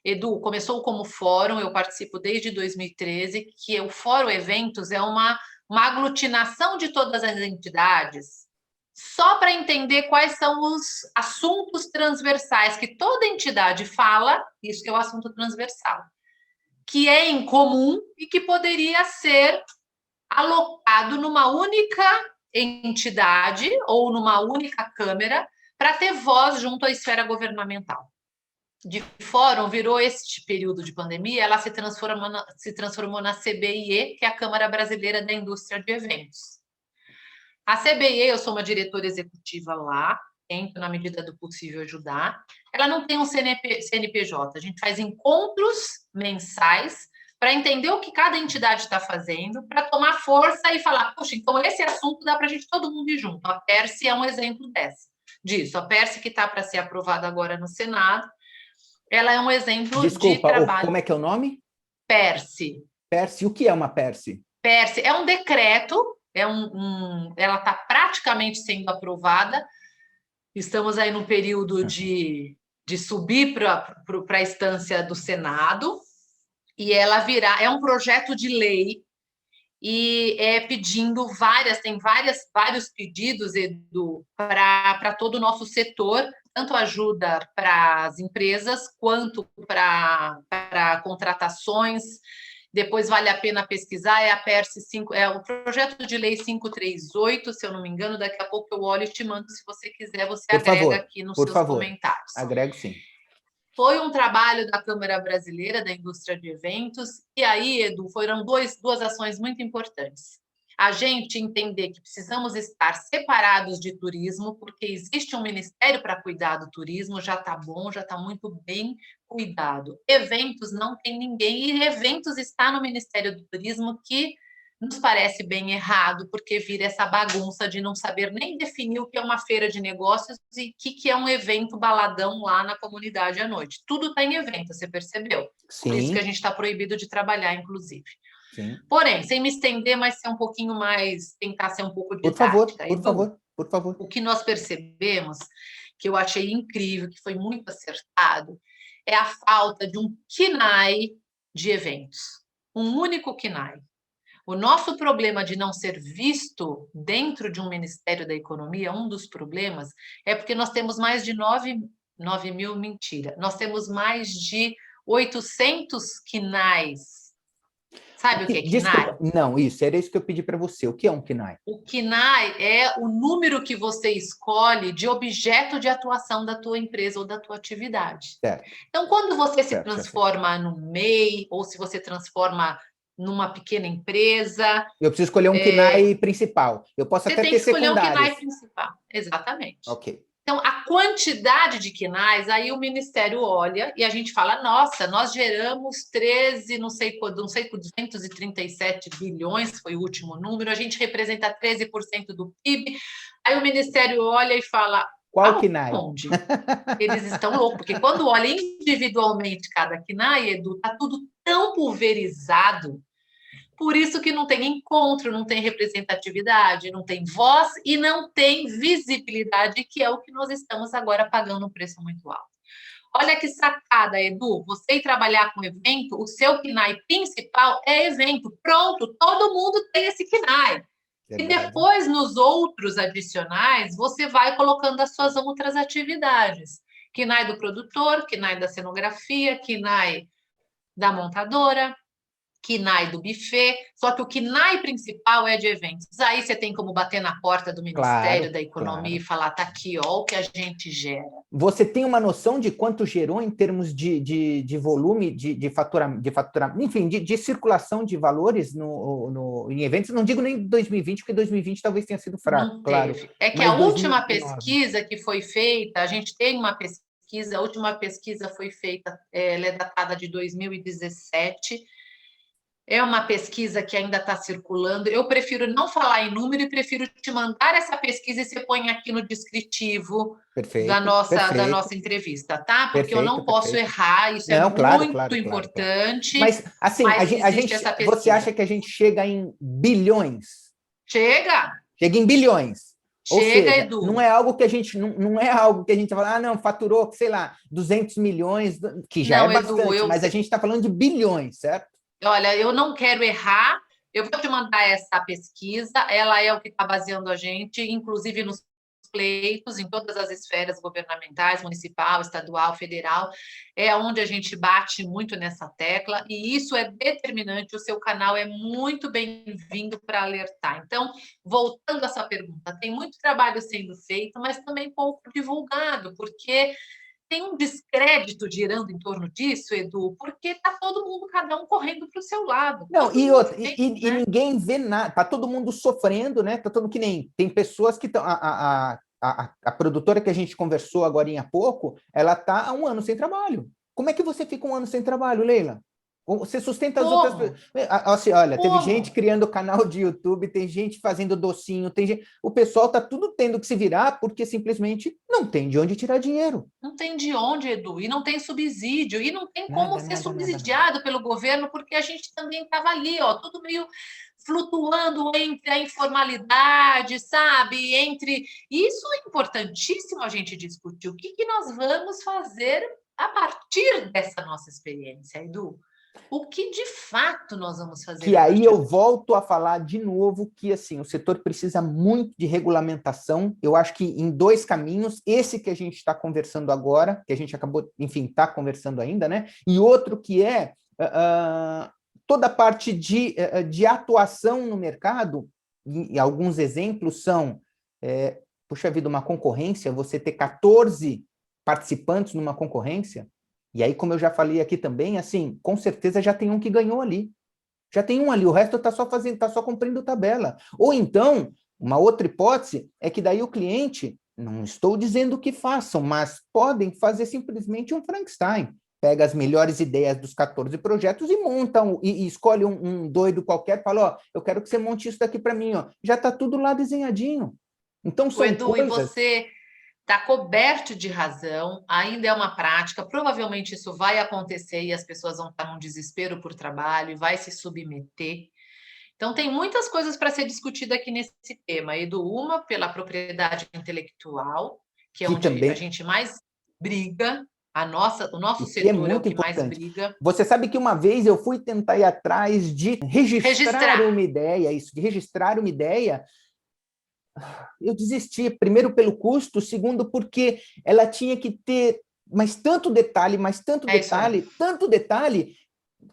Edu, começou como fórum, eu participo desde 2013, que o Fórum Eventos é uma aglutinação de todas as entidades, só para entender quais são os assuntos transversais que toda entidade fala, isso que é o assunto transversal, que é em comum e que poderia ser alocado numa única entidade ou numa única câmara para ter voz junto à esfera governamental. De fórum, virou este período de pandemia, ela se transformou na CBIE, que é a Câmara Brasileira da Indústria de Eventos. A CBIE, eu sou uma diretora executiva lá, tento, na medida do possível, ajudar. Ela não tem um CNPJ, a gente faz encontros mensais para entender o que cada entidade está fazendo, para tomar força e falar, poxa, então esse assunto dá para a gente todo mundo ir junto. A PERSE é um exemplo disso. A PERSE, que está para ser aprovada agora no Senado, ela é um exemplo de trabalho. Como é que é o nome? PERSE. PERSE, o que é uma PERSE? PERSE é um decreto, ela está praticamente sendo aprovada. Estamos aí no período de subir para a instância do Senado, e ela é um projeto de lei e pedindo vários pedidos, Edu, para todo o nosso setor, tanto ajuda para as empresas quanto para contratações. Depois vale a pena pesquisar, é a PERSE 5, é o projeto de lei 538, se eu não me engano, daqui a pouco eu olho e te mando, se você quiser, você agrega aqui nos seus comentários. Agrego sim. Foi um trabalho da Câmara Brasileira da Indústria de Eventos, e aí, Edu, foram duas ações muito importantes. A gente entender que precisamos estar separados de turismo, porque existe um ministério para cuidar do turismo, já está bom, já está muito bem cuidado. Eventos não tem ninguém, e eventos está no Ministério do Turismo, que nos parece bem errado, porque vira essa bagunça de não saber nem definir o que é uma feira de negócios e o que é um evento baladão lá na comunidade à noite. Tudo está em evento, você percebeu? Sim. Por isso que a gente está proibido de trabalhar, inclusive. Sim. Porém, sem me estender, mas ser um pouquinho mais, tentar ser um pouco didática. Por favor. O que nós percebemos, que eu achei incrível, que foi muito acertado, é a falta de um KNAI de eventos. Um único KNAI. O nosso problema de não ser visto dentro de um Ministério da Economia, um dos problemas, é porque nós temos mais de 9 mil, mentira, nós temos mais de 800 KNAIs. Sabe o que é KNAI? Desculpa, não, era isso que eu pedi para você. O que é um KNAI? O KNAI é o número que você escolhe de objeto de atuação da tua empresa ou da tua atividade. Certo. Então, quando você se transforma no MEI, ou se você transforma numa pequena empresa... Eu preciso escolher um KNAI principal. Eu posso até ter secundários. Você tem que escolher um KNAI principal, exatamente. Ok. Então, a quantidade de KNAIs, aí o Ministério olha e a gente fala, nossa, nós geramos 13, não sei, 237 bilhões, foi o último número, a gente representa 13% do PIB. Aí o Ministério olha e fala, qual KNAI? Onde? Eles estão loucos, porque quando olha individualmente cada KNAI, Edu, está tudo tão pulverizado. Por isso que não tem encontro, não tem representatividade, não tem voz e não tem visibilidade, que é o que nós estamos agora pagando um preço muito alto. Olha que sacada, Edu, você ir trabalhar com evento, o seu KNAI principal é evento. Pronto, todo mundo tem esse KNAI. E depois, nos outros adicionais, você vai colocando as suas outras atividades. KNAI do produtor, KNAI da cenografia, KNAI da montadora, KNAI do buffet, só que o KNAI principal é de eventos. Aí você tem como bater na porta do Ministério da Economia e falar, tá aqui, ó, o que a gente gera. Você tem uma noção de quanto gerou em termos de volume, de faturamento, enfim, de circulação de valores em eventos? Não digo nem 2020, porque 2020 talvez tenha sido fraco, não claro. Teve. É que a última pesquisa que foi feita, a gente tem uma pesquisa, a última pesquisa foi feita, ela é datada de 2017, É uma pesquisa que ainda está circulando. Eu prefiro não falar em número e prefiro te mandar essa pesquisa e você põe aqui no descritivo Perfeito, da perfeito, nossa entrevista, tá? Porque eu perfeito, não posso perfeito. errar, isso é Não, claro, muito claro, claro, claro. importante, Mas, assim, mas existe essa você pesquisa. acha que a gente chega em bilhões? Chega, Chega em bilhões. Ou chega, seja, não Edu. é algo que a gente não é algo que a gente fala, ah, não, faturou, sei lá, 200 milhões, que já é Não, Edu, bastante, mas a gente está falando de bilhões, certo? olha, eu não quero errar. Eu vou te mandar essa pesquisa. Ela é o que está baseando a gente, inclusive nos pleitos, em todas as esferas governamentais, municipal, estadual, federal. É onde a gente bate muito nessa tecla, e isso é determinante. O seu canal é muito bem-vindo para alertar. Então, voltando a essa pergunta, tem muito trabalho sendo feito, mas também pouco divulgado, porque tem um descrédito girando em torno disso, Edu, porque está todo mundo, cada um correndo para o seu lado. Não, Todo mundo tem, e né? ninguém vê nada, tá todo mundo sofrendo, né? Tá todo que nem tem pessoas que estão. A produtora que a gente conversou agora há pouco, ela tá há um ano sem trabalho. Como é que você fica um ano sem trabalho, Leila? Você sustenta as outras Como? pessoas. Assim, olha, teve gente Como? criando canal de YouTube, tem gente fazendo docinho, tem gente. O pessoal tá tudo tendo que se virar porque simplesmente não tem de onde tirar dinheiro. Não tem de onde, Edu, e não tem subsídio, e não tem como Nada, ser nada, nada, nada. subsidiado pelo governo, porque a gente também estava ali, ó, tudo meio flutuando entre a informalidade, sabe? Entre isso é importantíssimo a gente discutir. O que que nós vamos fazer a partir dessa nossa experiência, Edu? O que de fato nós vamos fazer Que a aí partir eu daqui? volto a falar de novo que assim o setor precisa muito de regulamentação. Eu acho que em dois caminhos, esse que a gente está conversando agora, que a gente acabou, enfim, está conversando ainda, né? E outro que é toda a parte de atuação no mercado, e alguns exemplos são, puxa vida, uma concorrência, você ter 14 participantes numa concorrência, e aí, como eu já falei aqui também, assim, com certeza já tem um que ganhou ali. Já tem um ali, o resto está só fazendo, está só cumprindo tabela. Ou então, uma outra hipótese é que daí o cliente, não estou dizendo que façam, mas podem fazer simplesmente um Frankenstein. Pega as melhores ideias dos 14 projetos e monta e escolhe um doido qualquer, fala, ó, eu quero que você monte isso daqui para mim, ó. Já está tudo lá desenhadinho. Então O são Edu, e coisas você está coberto de razão, ainda é uma prática, provavelmente isso vai acontecer e as pessoas vão estar num desespero por trabalho e vai se submeter. Então, tem muitas coisas para ser discutida aqui nesse tema, Edu. Uma, pela propriedade intelectual, que é que onde a também, gente mais briga, o e nosso que é setor é o muito que mais importante. briga. Você sabe que uma vez eu fui tentar ir atrás de registrar Registrar. uma ideia, isso, de registrar uma ideia, eu desisti, primeiro pelo custo, segundo porque ela tinha que ter mais É isso aí. tanto detalhe,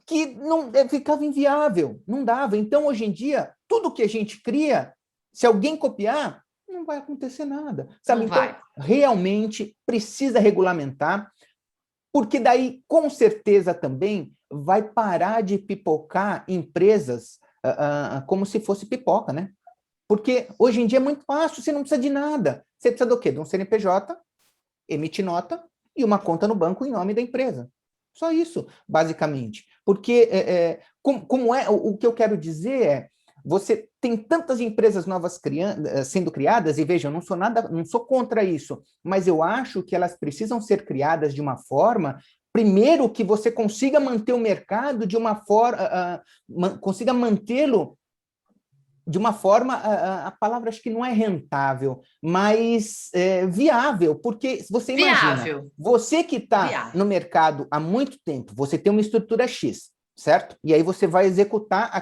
que não ficava inviável, não dava. Então, hoje em dia, tudo que a gente cria, se alguém copiar, não vai acontecer nada, sabe? Não Então, vai. realmente precisa regulamentar, porque daí, com certeza também, vai parar de pipocar empresas como se fosse pipoca, né? Porque hoje em dia é muito fácil, você não precisa de nada. Você precisa do quê? De um CNPJ, emite nota e uma conta no banco em nome da empresa. Só isso, basicamente. Porque como o que eu quero dizer é, você tem tantas empresas novas sendo criadas, e veja, eu não sou contra isso, mas eu acho que elas precisam ser criadas de uma forma, primeiro, que você consiga manter o mercado de uma forma, consiga mantê-lo de uma forma, a palavra acho que não é rentável, mas viável, porque você imagina, Viável. você que está no Viável. mercado há muito tempo, você tem uma estrutura X, certo? E aí você vai executar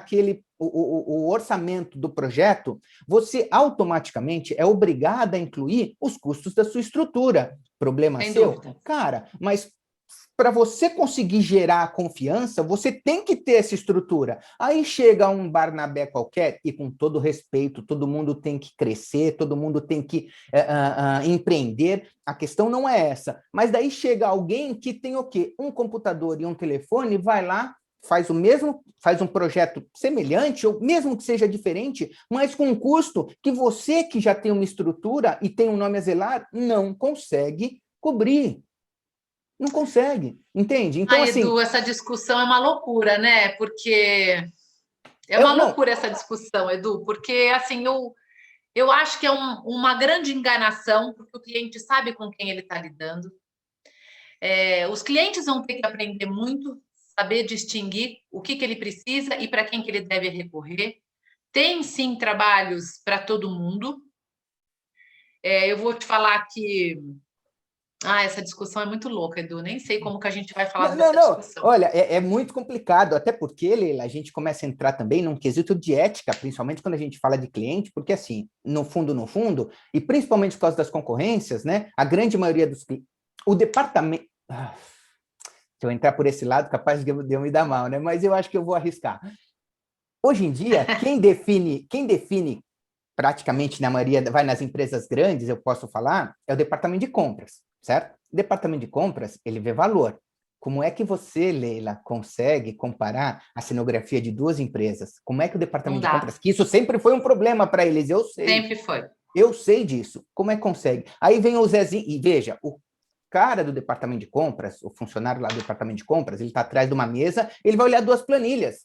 o orçamento do projeto, você automaticamente é obrigado a incluir os custos da sua estrutura. Problema Sem seu? dúvida. Cara, mas para você conseguir gerar a confiança, você tem que ter essa estrutura. Aí chega um Barnabé qualquer, e com todo respeito, todo mundo tem que crescer, todo mundo tem que empreender. A questão não é essa. Mas daí chega alguém que tem o quê? Um computador e um telefone, vai lá, faz um projeto semelhante, ou mesmo que seja diferente, mas com um custo que você, que já tem uma estrutura e tem um nome a zelar, não consegue cobrir. Não consegue, entende? Então, Ai, assim, Edu, essa discussão é uma loucura, né? Porque É uma loucura essa discussão, Edu, porque assim, eu acho que é uma grande enganação, porque o cliente sabe com quem ele está lidando. Os clientes vão ter que aprender muito, saber distinguir o que ele precisa e para quem que ele deve recorrer. Tem, sim, trabalhos para todo mundo. Eu vou te falar que... essa discussão é muito louca, Edu. Nem sei como que a gente vai falar dessa discussão. Olha, é muito complicado, até porque, Leila, a gente começa a entrar também num quesito de ética, principalmente quando a gente fala de cliente, porque assim, no fundo, e principalmente por causa das concorrências, né, a grande maioria dos clientes, o departamento... se eu entrar por esse lado, capaz de eu me dar mal, né? Mas eu acho que eu vou arriscar. Hoje em dia, quem define praticamente na maioria, vai nas empresas grandes, eu posso falar, é o departamento de compras, certo? O departamento de compras, ele vê valor. Como é que você, Leila, consegue comparar a cenografia de duas empresas? Como é que o departamento de compras, que isso sempre foi um problema para eles, eu sei. Sempre foi. Eu sei disso. Como é que consegue? Aí vem o Zezinho, e veja, o cara do departamento de compras, o funcionário lá do departamento de compras, ele está atrás de uma mesa, ele vai olhar duas planilhas.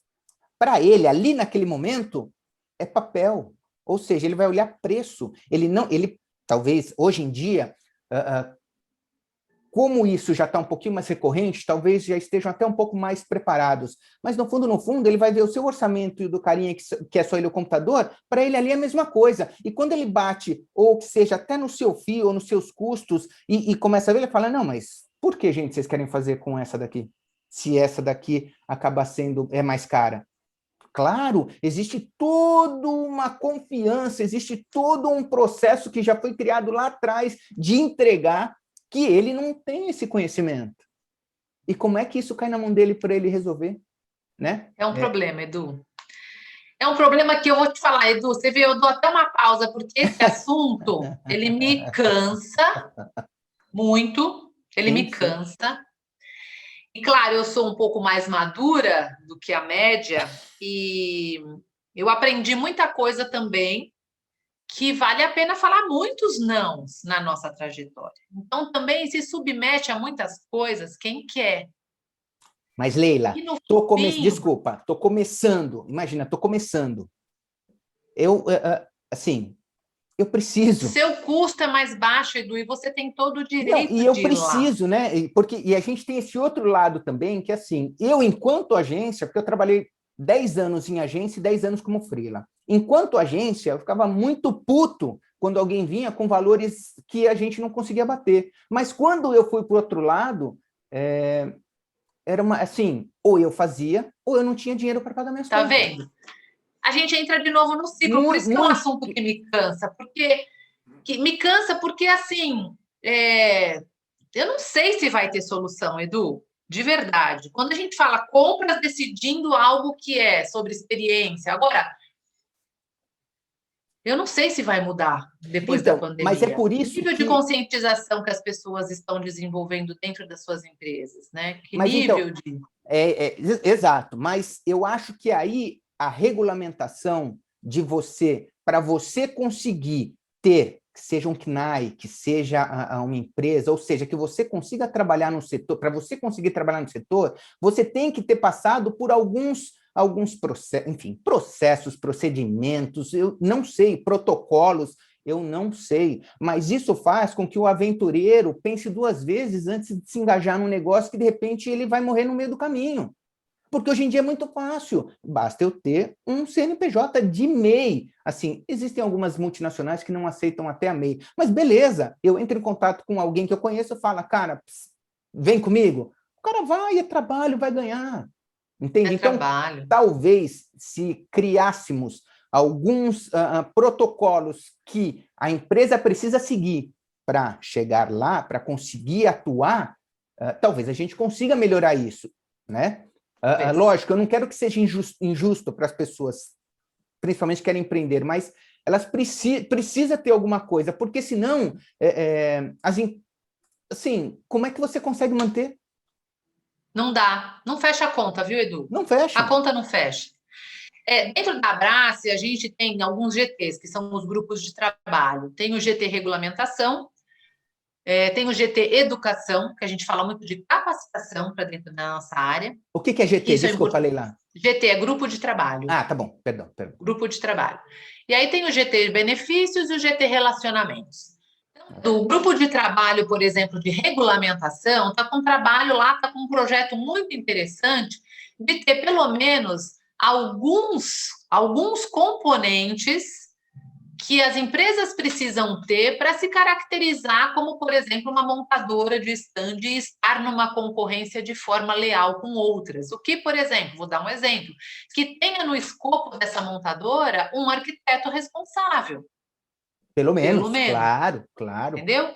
Para ele, ali naquele momento, é papel. Ou seja, ele vai olhar preço. Ele talvez, hoje em dia, como isso já está um pouquinho mais recorrente, talvez já estejam até um pouco mais preparados. Mas, no fundo, ele vai ver o seu orçamento e o do carinha que é só ele o computador, para ele ali é a mesma coisa. E quando ele bate, ou que seja até no seu fio ou nos seus custos, e começa a ver, ele fala, não, mas por que, gente, vocês querem fazer com essa daqui? Se essa daqui acaba sendo mais cara? Claro, existe toda uma confiança, existe todo um processo que já foi criado lá atrás de entregar que ele não tem esse conhecimento. E como é que isso cai na mão dele para ele resolver? Né? É um problema, Edu. É um problema que eu vou te falar, Edu. Você vê, eu dou até uma pausa, porque esse assunto, ele me cansa muito, ele me cansa. E, claro, eu sou um pouco mais madura do que a média e eu aprendi muita coisa também que vale a pena falar muitos nãos na nossa trajetória. Então, também se submete a muitas coisas quem quer. Mas, Leila, desculpa, estou começando. Imagina, estou começando. Eu preciso. Seu custo é mais baixo, Edu, e você tem todo o direito de ir lá. E eu de preciso, né? E a gente tem esse outro lado também, que assim, eu, enquanto agência, porque eu trabalhei 10 anos em agência e 10 anos como freela. Enquanto agência, eu ficava muito puto quando alguém vinha com valores que a gente não conseguia bater. Mas quando eu fui para o outro lado, era assim, ou eu fazia, ou eu não tinha dinheiro para pagar minhas contas. Tá vendo? A gente entra de novo no ciclo, por isso que é um assunto que me cansa, porque assim, eu não sei se vai ter solução, Edu, de verdade. Quando a gente fala compras decidindo algo que é sobre experiência, agora, eu não sei se vai mudar depois da pandemia. Mas é por isso que nível de conscientização que as pessoas estão desenvolvendo dentro das suas empresas, né? Que nível de... Exato, mas eu acho que aí a regulamentação de você, para você conseguir ter, que seja um CNAE, que seja uma empresa, ou seja, que você consiga trabalhar no setor, para você conseguir trabalhar no setor, você tem que ter passado por alguns processos, enfim, procedimentos, eu não sei, protocolos, eu não sei, mas isso faz com que o aventureiro pense duas vezes antes de se engajar num negócio que, de repente, ele vai morrer no meio do caminho. Porque hoje em dia é muito fácil, basta eu ter um CNPJ de MEI. Assim, existem algumas multinacionais que não aceitam até a MEI, mas beleza, eu entro em contato com alguém que eu conheço e falo, cara, vem comigo. O cara vai, é trabalho, vai ganhar. Entende? Então, talvez, se criássemos alguns protocolos que a empresa precisa seguir para chegar lá, para conseguir atuar, talvez a gente consiga melhorar isso, né? Lógico, eu não quero que seja injusto para as pessoas, principalmente que querem empreender, mas elas precisam ter alguma coisa, porque senão, assim, como é que você consegue manter? Não dá, não fecha a conta, viu, Edu? Não fecha. A conta não fecha. Dentro da Abrace, a gente tem alguns GTs, que são os grupos de trabalho. Tem o GT Regulamentação, tem o GT Educação, que a gente fala muito de capacitação para dentro da nossa área. O que é GT? Desculpa, Leila. GT é grupo de trabalho. Ah, tá bom, perdão. Grupo de trabalho. E aí tem o GT benefícios e o GT relacionamentos. Então, o grupo de trabalho, por exemplo, de regulamentação, está com um trabalho lá, está com um projeto muito interessante de ter pelo menos alguns componentes que as empresas precisam ter para se caracterizar como, por exemplo, uma montadora de stand e estar numa concorrência de forma leal com outras. O que, por exemplo, vou dar um exemplo, que tenha no escopo dessa montadora um arquiteto responsável. Pelo menos, claro. Entendeu?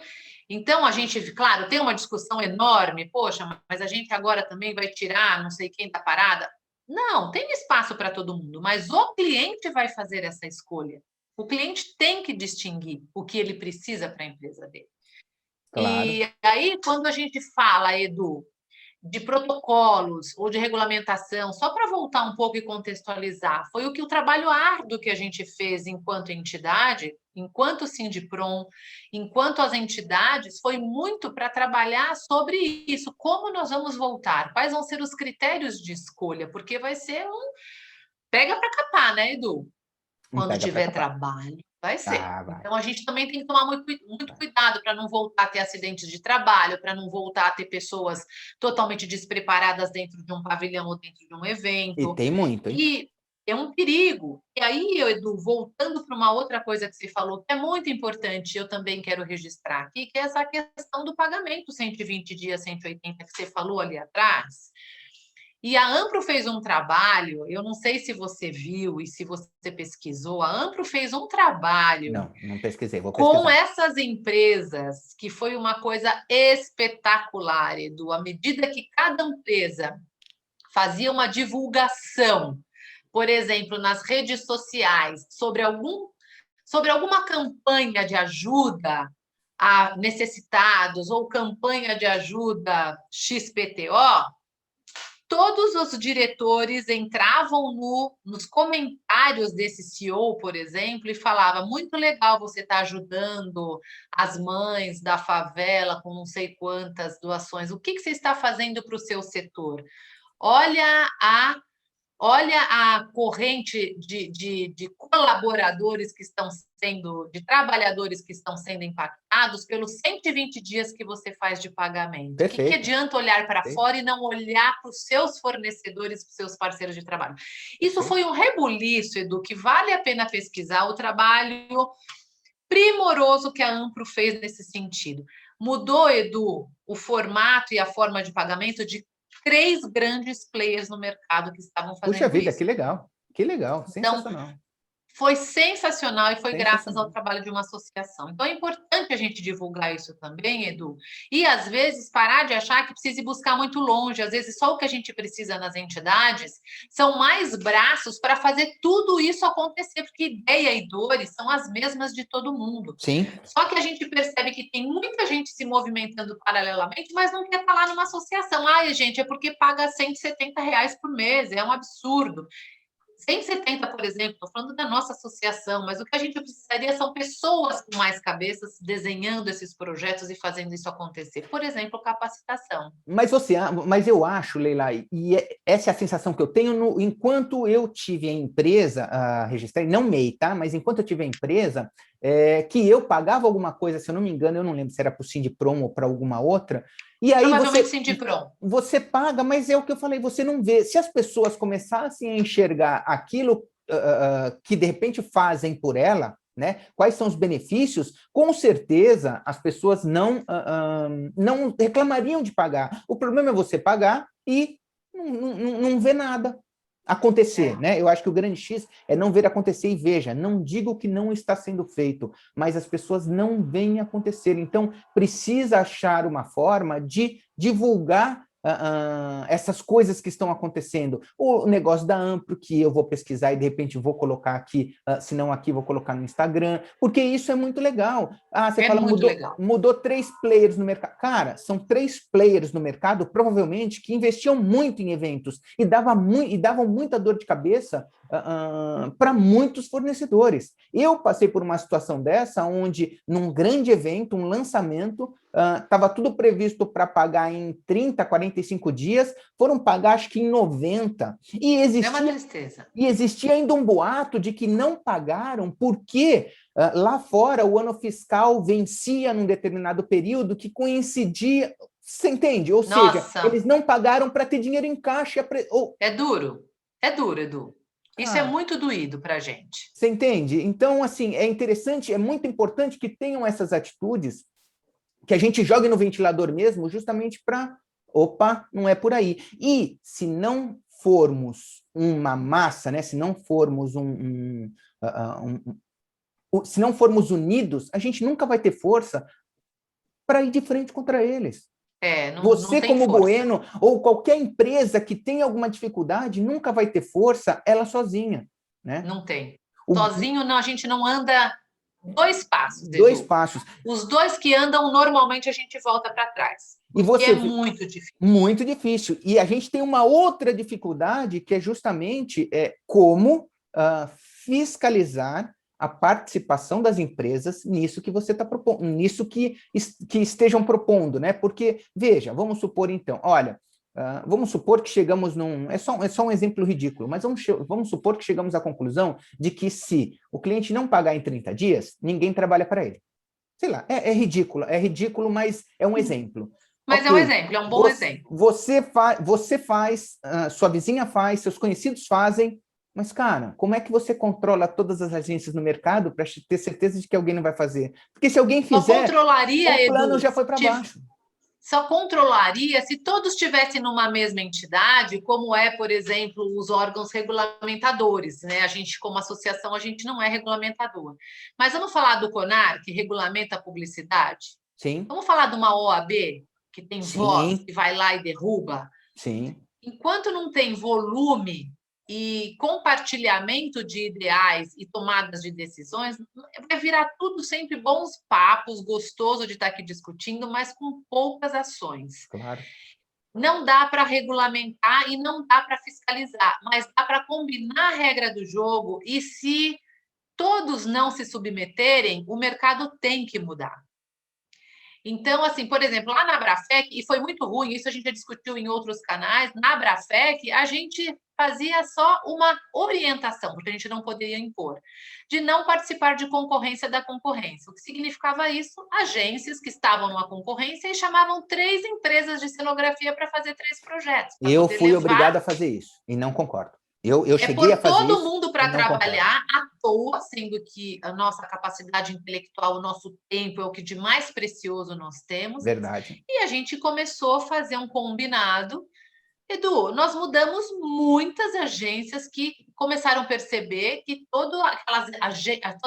Então, a gente, claro, tem uma discussão enorme, poxa, mas a gente agora também vai tirar não sei quem da parada. Não, tem espaço para todo mundo, mas o cliente vai fazer essa escolha. O cliente tem que distinguir o que ele precisa para a empresa dele. Claro. E aí, quando a gente fala, Edu, de protocolos ou de regulamentação, só para voltar um pouco e contextualizar, foi o trabalho árduo que a gente fez enquanto entidade, enquanto Sindiprom, enquanto as entidades, foi muito para trabalhar sobre isso, como nós vamos voltar, quais vão ser os critérios de escolha, porque vai ser pega para capar, né, Edu? Quando tiver trabalho, vai ser. Vai. Então, a gente também tem que tomar muito cuidado para não voltar a ter acidentes de trabalho, para não voltar a ter pessoas totalmente despreparadas dentro de um pavilhão ou dentro de um evento. E tem muito, hein? E é um perigo. E aí, Edu, voltando para uma outra coisa que você falou, que é muito importante, eu também quero registrar aqui, que é essa questão do pagamento 120 dias, 180, que você falou ali atrás. E a Ampro fez um trabalho, eu não sei se você viu e se você pesquisou, a Ampro fez um trabalho. Não pesquisei, vou pesquisar. Com essas empresas, que foi uma coisa espetacular, Edu. À medida que cada empresa fazia uma divulgação, por exemplo, nas redes sociais, sobre alguma campanha de ajuda a necessitados ou campanha de ajuda XPTO, todos os diretores entravam nos comentários desse CEO, por exemplo, e falava: muito legal você estar ajudando as mães da favela com não sei quantas doações. O que você está fazendo para o seu setor? Olha a corrente de colaboradores que estão sendo, de trabalhadores que estão sendo impactados pelos 120 dias que você faz de pagamento. Perfeito. O que adianta olhar para fora e não olhar para os seus fornecedores, para os seus parceiros de trabalho? Isso foi um rebuliço, Edu, que vale a pena pesquisar o trabalho primoroso que a Ampro fez nesse sentido. Mudou, Edu, o formato e a forma de pagamento de 3 grandes players no mercado que estavam fazendo isso. Puxa vida, que legal, sensacional. Então, foi sensacional e foi graças ao trabalho de uma associação. Então, é importante a gente divulgar isso também, Edu, e às vezes parar de achar que precisa ir buscar muito longe. Às vezes, só o que a gente precisa nas entidades são mais braços para fazer tudo isso acontecer, porque ideia e dores são as mesmas de todo mundo. Sim. Só que a gente percebe que tem muita gente se movimentando paralelamente, mas não quer estar lá numa associação. Ai, gente, é porque paga R$ 170 por mês, é um absurdo. 170, por exemplo, estou falando da nossa associação, mas o que a gente precisaria são pessoas com mais cabeças desenhando esses projetos e fazendo isso acontecer. Por exemplo, capacitação. Mas eu acho, Leila, essa é a sensação que eu tenho enquanto eu tive a empresa registrada, não MEI, tá? Mas enquanto eu tive a empresa, que eu pagava alguma coisa, se eu não me engano, eu não lembro se era para o Sindiprom ou para alguma outra. E aí você paga, mas é o que eu falei, você não vê. Se as pessoas começassem a enxergar aquilo que de repente fazem por ela, né? Quais são os benefícios? Com certeza as pessoas não reclamariam de pagar. O problema é você pagar e não ver nada acontecer, né? Eu acho que o grande X é não ver acontecer e veja, não digo que não está sendo feito, mas as pessoas não veem acontecer. Então, precisa achar uma forma de divulgar essas coisas que estão acontecendo. O negócio da Ampro, que eu vou pesquisar e de repente vou colocar aqui, se não aqui, vou colocar no Instagram, porque isso é muito legal. Você fala, mudou 3 players no mercado. Cara, são 3 players no mercado, provavelmente, que investiam muito em eventos e davam muita dor de cabeça para muitos fornecedores. Eu passei por uma situação dessa, onde num grande evento, um lançamento, estava tudo previsto para pagar em 30, 45 dias, foram pagar acho que em 90. É uma tristeza. E existia ainda um boato de que não pagaram porque lá fora o ano fiscal vencia num determinado período que coincidia, você entende? Ou seja, Nossa, eles não pagaram para ter dinheiro em caixa. é duro, Edu. Isso é Cara, muito doído para a gente. você entende? Então, assim, é interessante, é muito importante que tenham essas atitudes, que a gente jogue no ventilador mesmo, justamente para, opa, não é por aí. E se não formos uma massa, né? Se não formos se não formos unidos, a gente nunca vai ter força para ir de frente contra eles. Não Você, tem como força. Bueno, ou qualquer empresa que tenha alguma dificuldade, nunca vai ter força ela sozinha, né? Não tem. O, Sozinho, não, a gente não anda 2 passos, dois Edu. passos. Os 2 que andam, normalmente a gente volta para trás. E Porque é você muito difícil. muito difícil. E a gente tem uma outra dificuldade, que é justamente como fiscalizar a participação das empresas nisso que você está propondo, nisso que estejam propondo, né? Porque, veja, vamos supor então, olha, vamos supor que chegamos num. É só um exemplo ridículo, mas vamos supor que chegamos à conclusão de que se o cliente não pagar em 30 dias, ninguém trabalha para ele. Sei lá, é ridículo, mas é um exemplo. Mas é um Ok, exemplo, é um bom exemplo. você faz, sua vizinha faz, seus conhecidos fazem, mas, cara, como é que você controla todas as agências no mercado para ter certeza de que alguém não vai fazer? Porque se alguém Só fizer, controlaria, o plano Edu, já foi para baixo. só controlaria se todos estivessem numa mesma entidade, como é, por exemplo, os órgãos regulamentadores, né? A gente, como associação, a gente não é regulamentador. Mas vamos falar do CONAR, que regulamenta a publicidade? Sim, Vamos falar de uma OAB, que tem voz, sim, que vai lá e derruba? sim. Enquanto não tem volume e compartilhamento de ideais e tomadas de decisões, vai virar tudo sempre bons papos, gostoso de estar aqui discutindo, mas com poucas ações. Claro. Não dá para regulamentar e não dá para fiscalizar, mas dá para combinar a regra do jogo e se todos não se submeterem, o mercado tem que mudar. Então, assim, por exemplo, lá na Abrafec, e foi muito ruim, isso a gente já discutiu em outros canais, na Abrafec, a gente fazia só uma orientação, porque a gente não poderia impor, de não participar de concorrência da concorrência. O que significava isso? Agências que estavam numa concorrência e chamavam 3 empresas de cenografia para fazer 3 projetos, para Eu poder fui obrigado levar. a fazer isso, e não concordo. Eu É cheguei a pôr fazer todo isso mundo e para não concordo. trabalhar à toa, sendo que a nossa capacidade intelectual, o nosso tempo é o que de mais precioso nós temos. Verdade. E a gente começou a fazer um combinado. Edu, nós mudamos muitas agências que começaram a perceber que todas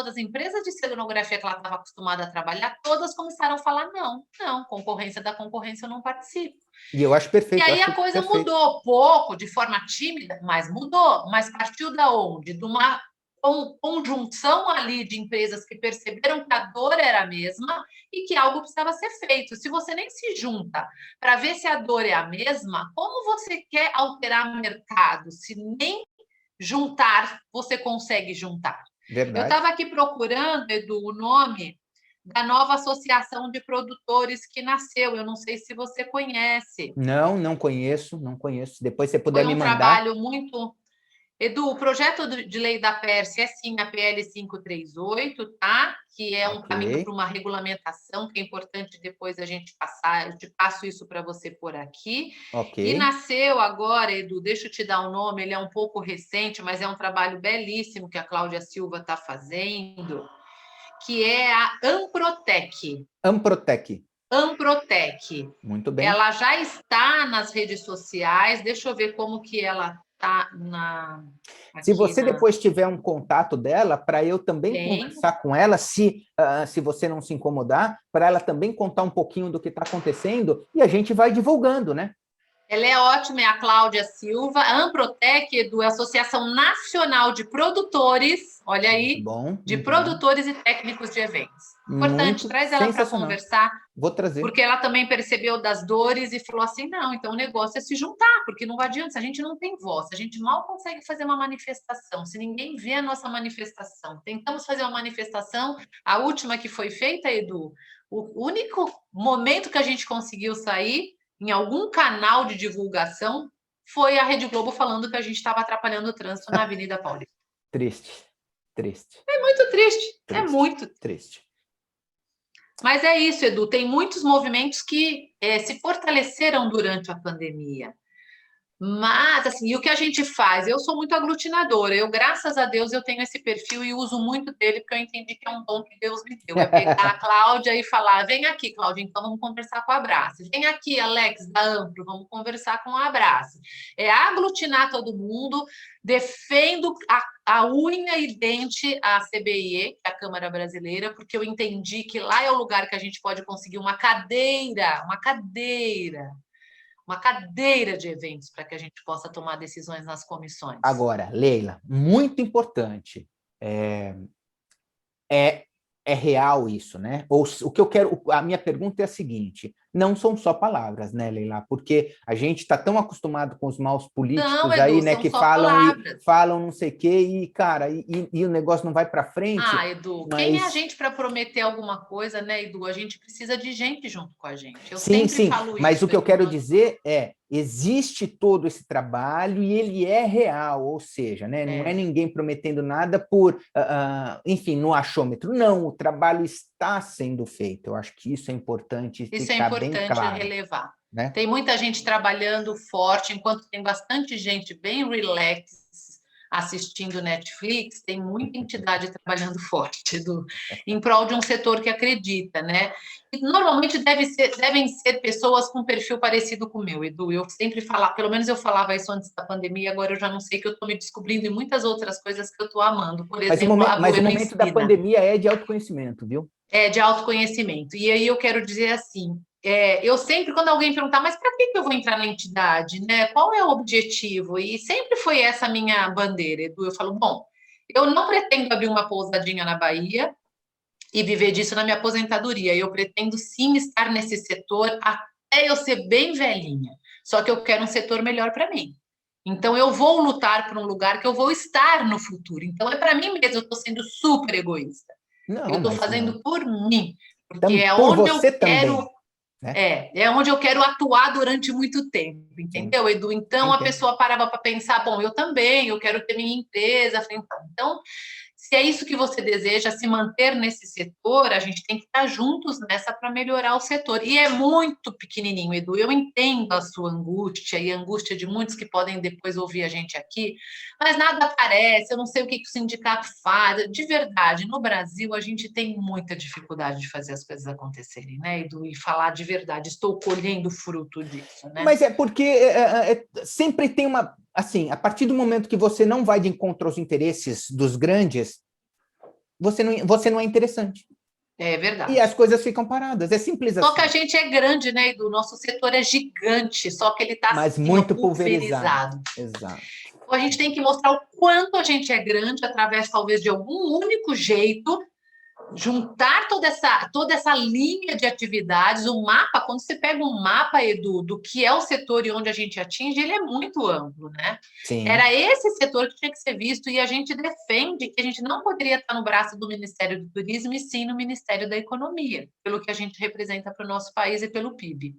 as empresas de cenografia que ela estava acostumada a trabalhar, todas começaram a falar: não, concorrência da concorrência eu não participo. E eu acho E perfeito, eu aí acho a coisa perfeito. mudou pouco, de forma tímida, mas mudou. Mas partiu da onde? De uma conjunção ali de empresas que perceberam que a dor era a mesma e que algo precisava ser feito. Se você nem se junta para ver se a dor é a mesma, como você quer alterar o mercado se nem juntar você consegue juntar? Eu Verdade. estava aqui procurando, Edu, o nome da nova associação de produtores que nasceu. Eu não sei se você conhece. Não, não conheço, não conheço. Depois, se você puder Foi me um mandar. trabalho muito. Edu, o projeto de lei da PERSE é sim a PL 538, tá? Que é um Ok, caminho para uma regulamentação, que é importante depois a gente passar. Eu te passo isso para você por aqui. ok. E nasceu agora, Edu, deixa eu te dar o nome, ele é um pouco recente, mas é um trabalho belíssimo que a Cláudia Silva está fazendo, que é a Amprotec. Amprotec. Amprotec. Muito bem. Ela já está nas redes sociais. Deixa eu ver como que ela está Se aqui você na. depois tiver um contato dela, para eu também Tem. conversar com ela, se você não se incomodar, para ela também contar um pouquinho do que está acontecendo, e a gente vai divulgando, né? Ela é ótima, é a Cláudia Silva. A Amprotec, Edu, é a Associação Nacional de Produtores, olha Muito aí, bom, de muito bom. produtores e técnicos de eventos. Importante, Muito traz ela para sensacional. conversar, Vou trazer. porque ela também percebeu das dores e falou assim: não, então o negócio é se juntar, porque não adianta, se a gente não tem voz, se a gente mal consegue fazer uma manifestação, se ninguém vê a nossa manifestação. Tentamos fazer uma manifestação, a última que foi feita, Edu, O único momento que a gente conseguiu sair em algum canal de divulgação foi a Rede Globo falando que a gente estava atrapalhando o trânsito na Avenida Paulista. Triste, triste. É muito triste, é Triste, muito triste. Mas é isso, Edu, tem muitos movimentos que se fortaleceram durante a pandemia. Mas, assim, e o que a gente faz? Eu sou muito aglutinadora. Eu, graças a Deus, eu tenho esse perfil e uso muito dele, porque eu entendi que é um dom que Deus me deu. É pegar a Cláudia e falar, vem aqui, Cláudia, então vamos conversar com a Abraço. Vem aqui, Alex, da Amplo, vamos conversar com a Abraço. É aglutinar todo mundo, defendo a unha e dente a CBIE, que é a Câmara Brasileira, porque eu entendi que lá é o lugar que a gente pode conseguir uma cadeira de eventos para que a gente possa tomar decisões nas comissões. Agora, Leila, muito importante, é real isso, né? Ou o que eu quero, a minha pergunta é a seguinte: não são só palavras, né, Leila? Porque a gente está tão acostumado com os maus políticos não, aí, Edu, né, são que só falam palavras. e falam não sei o quê, e, cara, e o negócio não vai para frente. Ah, Edu, mas... quem é a gente para prometer alguma coisa, né, Edu? A gente precisa de gente junto com a gente. Eu Sim, sempre sim, falo mas isso, o que eu Edu, quero dizer é, existe todo esse trabalho e ele é real, ou seja, né, não é ninguém prometendo nada por, enfim, no achômetro. Não, o trabalho está sendo feito. Eu acho que isso é importante isso é ficar bem importante claro. relevar. Né? Tem muita gente trabalhando forte, enquanto tem bastante gente bem relax assistindo Netflix, tem muita entidade trabalhando forte em prol de um setor que acredita, né? E normalmente devem ser pessoas com perfil parecido com o meu, Edu. Eu sempre falava, pelo menos eu falava isso antes da pandemia, agora eu já não sei, que eu estou me descobrindo em muitas outras coisas que eu estou amando. Por exemplo, mas o momento da pandemia é de autoconhecimento, viu? É de autoconhecimento. E aí eu quero dizer assim, eu sempre, quando alguém perguntar, mas para que eu vou entrar na entidade, né? Qual é o objetivo? E sempre foi essa a minha bandeira, Edu. Eu falo, bom, eu não pretendo abrir uma pousadinha na Bahia e viver disso na minha aposentadoria. Eu pretendo sim estar nesse setor até eu ser bem velhinha. Só que eu quero um setor melhor para mim. Então eu vou lutar por um lugar que eu vou estar no futuro. Então é para mim mesmo, eu estou sendo super egoísta. Não, eu estou fazendo por mim, porque é por onde eu você quero, também, né? é onde eu quero atuar durante muito tempo, entendeu, Edu? Então a pessoa parava para pensar, bom, eu também, eu quero ter minha empresa, então se é isso que você deseja, se manter nesse setor, a gente tem que estar juntos nessa para melhorar o setor. E é muito pequenininho, Edu. Eu entendo a sua angústia e a angústia de muitos que podem depois ouvir a gente aqui, mas nada aparece, eu não sei o que o sindicato faz. De verdade, no Brasil, a gente tem muita dificuldade de fazer as coisas acontecerem, né, Edu? E falar de verdade, estou colhendo fruto disso, né? Mas é porque sempre tem uma... Assim, a partir do momento que você não vai de encontro aos interesses dos grandes, você não é interessante. É verdade. E as coisas ficam paradas, é simples assim. Só que a gente é grande, né, Edu? Nosso setor é gigante, só que ele está assim, muito pulverizado. Exato. Então a gente tem que mostrar o quanto a gente é grande através, talvez, de algum único jeito, juntar toda essa linha de atividades, o mapa, quando você pega um mapa, Edu, do que é o setor e onde a gente atinge, ele é muito amplo, né? Sim. Era esse setor que tinha que ser visto e a gente defende que a gente não poderia estar no braço do Ministério do Turismo e sim no Ministério da Economia, pelo que a gente representa para o nosso país e pelo PIB.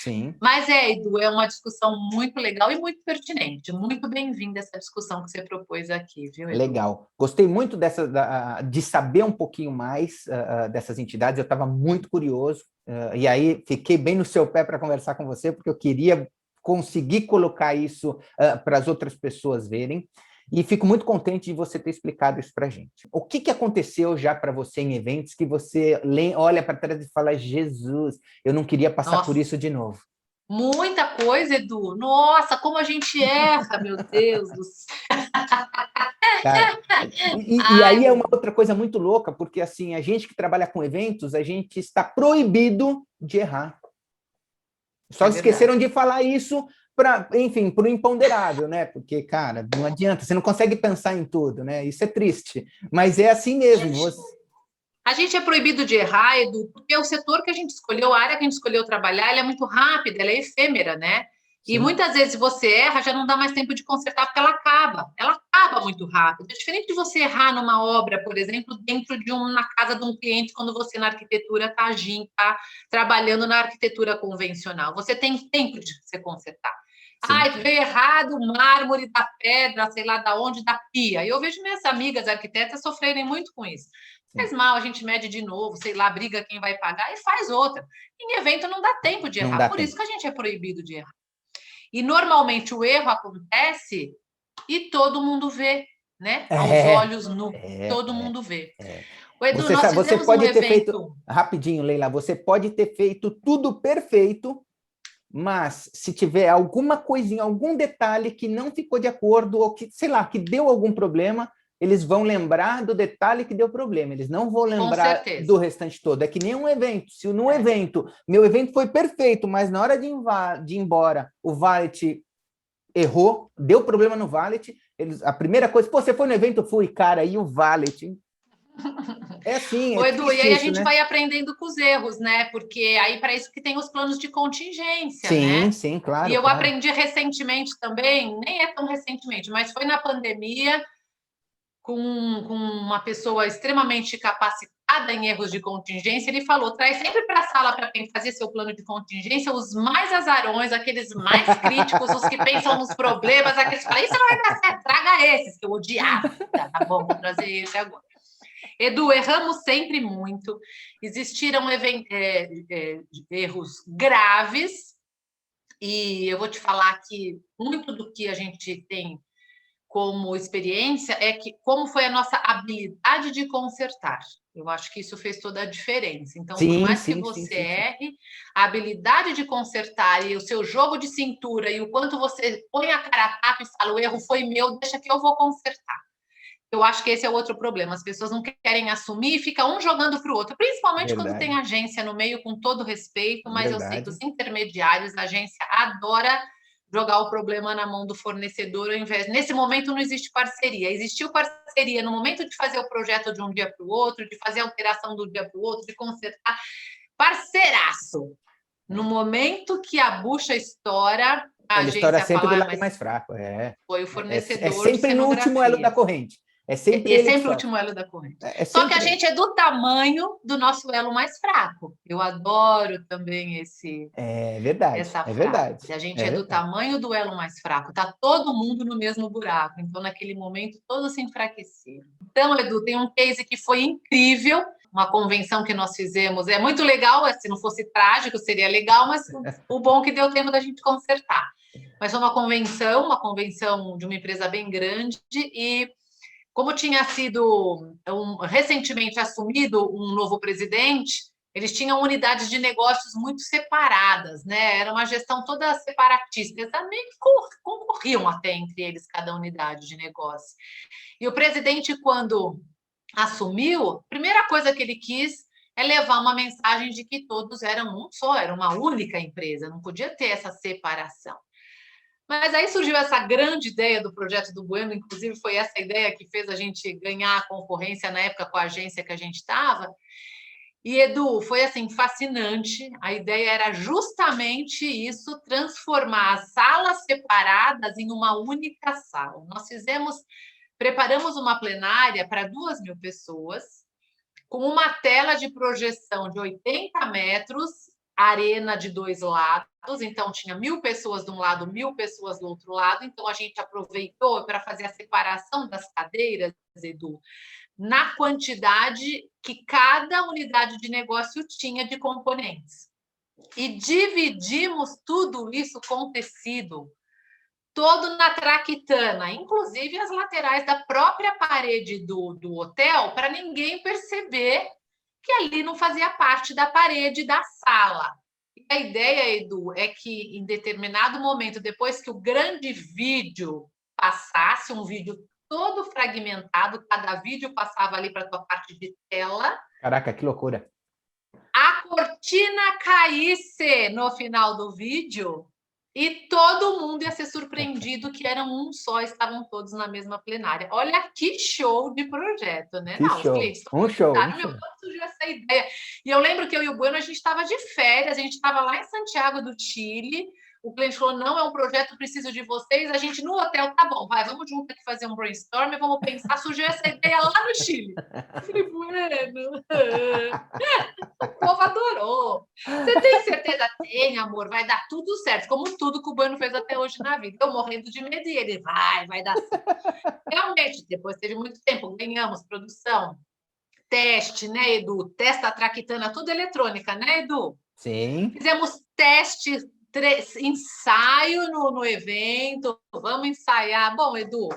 Sim. Mas, Edu, é uma discussão muito legal e muito pertinente. Muito bem-vinda essa discussão que você propôs aqui, viu, Edu? Legal. Gostei muito de saber um pouquinho mais dessas entidades, eu estava muito curioso, e aí fiquei bem no seu pé para conversar com você, porque eu queria conseguir colocar isso para as outras pessoas verem, e fico muito contente de você ter explicado isso para a gente. O que aconteceu já para você em eventos que você olha para trás e fala, Jesus, eu não queria passar por isso de novo? Muita coisa, Edu. Nossa, como a gente erra, meu Deus do céu. Cara, e aí é uma outra coisa muito louca, porque assim, a gente que trabalha com eventos, a gente está proibido de errar. Só esqueceram de falar isso para, enfim, para o imponderável, né? Porque, cara, não adianta, você não consegue pensar em tudo, né? Isso é triste, mas é assim mesmo. A gente é proibido de errar, Edu, porque o setor que a gente escolheu, a área que a gente escolheu trabalhar, ela é muito rápida, ela é efêmera, né? Sim. E muitas vezes você erra, já não dá mais tempo de consertar, porque ela acaba acaba muito rápido. É diferente de você errar numa obra, por exemplo, na casa de um cliente, quando você na arquitetura está trabalhando na arquitetura convencional. Você tem tempo de você consertar. Sim. Veio errado o mármore da pedra, sei lá da onde, da pia. E eu vejo minhas amigas arquitetas sofrerem muito com isso. Faz mal, a gente mede de novo, sei lá, briga quem vai pagar e faz outra. Em evento não dá tempo de Não errar, dá por tempo. isso que a gente é proibido de errar. E normalmente o erro acontece e todo mundo vê, né? Aos olhos nus, todo mundo vê. O Edu, nós Você fizemos um pode ter feito, evento... rapidinho, Leila, você pode ter feito tudo perfeito, mas se tiver alguma coisinha, algum detalhe que não ficou de acordo, ou que, sei lá, que deu algum problema, eles vão lembrar do detalhe que deu problema, eles não vão lembrar do restante todo. É que nem um evento. Se no evento, meu evento foi perfeito, mas na hora de ir embora, o valet errou, deu problema no valet, a primeira coisa, pô, você foi no evento? Eu fui, cara, e o valet? É assim, Ô, Edu, e aí a isso, gente né? vai aprendendo com os erros, né? Porque aí para isso que tem os planos de contingência, Sim, né? sim, E claro, eu claro. aprendi recentemente também, nem é tão recentemente, mas foi na pandemia, com uma pessoa extremamente capacitada em erros de contingência, ele falou, traz sempre para a sala para quem fazer seu plano de contingência os mais azarões, aqueles mais críticos, os que pensam nos problemas, aqueles que falam, isso não vai dar certo, traga esses, que eu odiava. Tá bom, vou trazer esse agora. Edu, erramos sempre muito, existiram erros graves, e eu vou te falar que muito do que a gente tem como experiência é que como foi a nossa habilidade de consertar. Eu acho que isso fez toda a diferença. Então, por Sim, mais que sim, você sim. erre, a habilidade de consertar e o seu jogo de cintura e o quanto você põe a cara a tapa e fala, o erro foi meu, deixa que eu vou consertar. Eu acho que esse é o outro problema. As pessoas não querem assumir e fica um jogando para o outro, principalmente quando tem Verdade, agência no meio, com todo respeito, mas eu sei que os verdade. intermediários, a agência adora jogar o problema na mão do fornecedor, ao invés. Nesse momento não existe parceria. Existiu parceria no momento de fazer o projeto de um dia para o outro, de fazer a alteração do dia para o outro, de consertar. Parceiraço. No momento que a bucha estoura, a Ele estoura agência sempre do fala, lado mas mais fraco. foi o É fornecedor de sempre no último elo da cenografia. corrente. É E sempre é ele que sempre o sofre. último elo da corrente. É Só que a sempre ele. gente é do tamanho do nosso elo mais fraco. Eu adoro também É verdade, essa é frase. verdade. A gente É é do verdade. tamanho do elo mais fraco. Tá todo mundo no mesmo buraco. Então, naquele momento, todos se enfraqueceram. Então, Edu, tem um case que foi incrível. Uma convenção que nós fizemos. É muito legal. Se não fosse trágico, seria legal, mas o bom é que deu tempo da gente consertar. Mas foi uma convenção de uma empresa bem grande e como tinha sido recentemente assumido um novo presidente, eles tinham unidades de negócios muito separadas, né? Era uma gestão toda separatista, eles meio que concorriam até entre eles, cada unidade de negócio. E o presidente, quando assumiu, a primeira coisa que ele quis é levar uma mensagem de que todos eram um só, era uma única empresa, não podia ter essa separação. Mas aí surgiu essa grande ideia do projeto do Bueno, inclusive foi essa ideia que fez a gente ganhar a concorrência na época com a agência que a gente estava. E, Edu, foi assim fascinante. A ideia era justamente isso, transformar as salas separadas em uma única sala. Preparamos uma plenária para 2.000 pessoas, com uma tela de projeção de 80 metros, arena de 2 lados, então tinha 1.000 pessoas de um lado, 1.000 pessoas do outro lado, então a gente aproveitou para fazer a separação das cadeiras, Edu, na quantidade que cada unidade de negócio tinha de componentes. E dividimos tudo isso com tecido, todo na traquitana, inclusive as laterais da própria parede do hotel, para ninguém perceber que ali não fazia parte da parede da sala. E a ideia, Edu, é que em determinado momento, depois que o grande vídeo passasse, um vídeo todo fragmentado, cada vídeo passava ali para a tua parte de tela. Caraca, que loucura. A cortina caísse no final do vídeo e todo mundo ia ser surpreendido que eram um só, estavam todos na mesma plenária. Olha que show de projeto, né? Que Não, os show. clientes Um show, um meu, show. quando surgiu essa ideia? E eu lembro que eu e o Bueno, a gente estava de férias, a gente estava lá em Santiago do Chile, O cliente falou, não, é um projeto, preciso de vocês. A gente no hotel, tá bom, vai, vamos junto aqui fazer um brainstorm e vamos pensar. Surgiu essa ideia lá no Chile. Eu falei, bueno, o povo adorou. Você tem certeza? Tem, amor, vai dar tudo certo, como tudo que o Bueno fez até hoje na vida. Eu morrendo de medo e ele, vai dar certo. Realmente, depois teve muito tempo, ganhamos produção, teste, né, Edu? Testa a traquitana, tudo eletrônica, né, Edu? Sim. Fizemos teste, ensaio no evento, vamos ensaiar. Bom, Edu,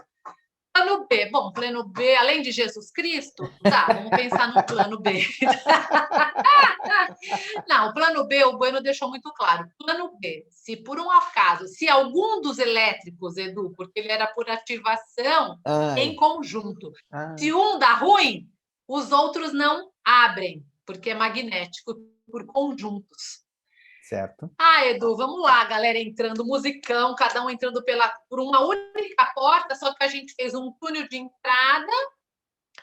plano B. Bom, plano B, além de Jesus Cristo, tá, vamos pensar no plano B. Não, o plano B, o Bueno deixou muito claro. Plano B, se por um acaso, se algum dos elétricos, Edu, porque ele era por ativação em conjunto, se um dá ruim, os outros não abrem, porque é magnético por conjuntos. Certo. Edu, vamos lá, galera entrando, musicão, cada um entrando por uma única porta, só que a gente fez um túnel de entrada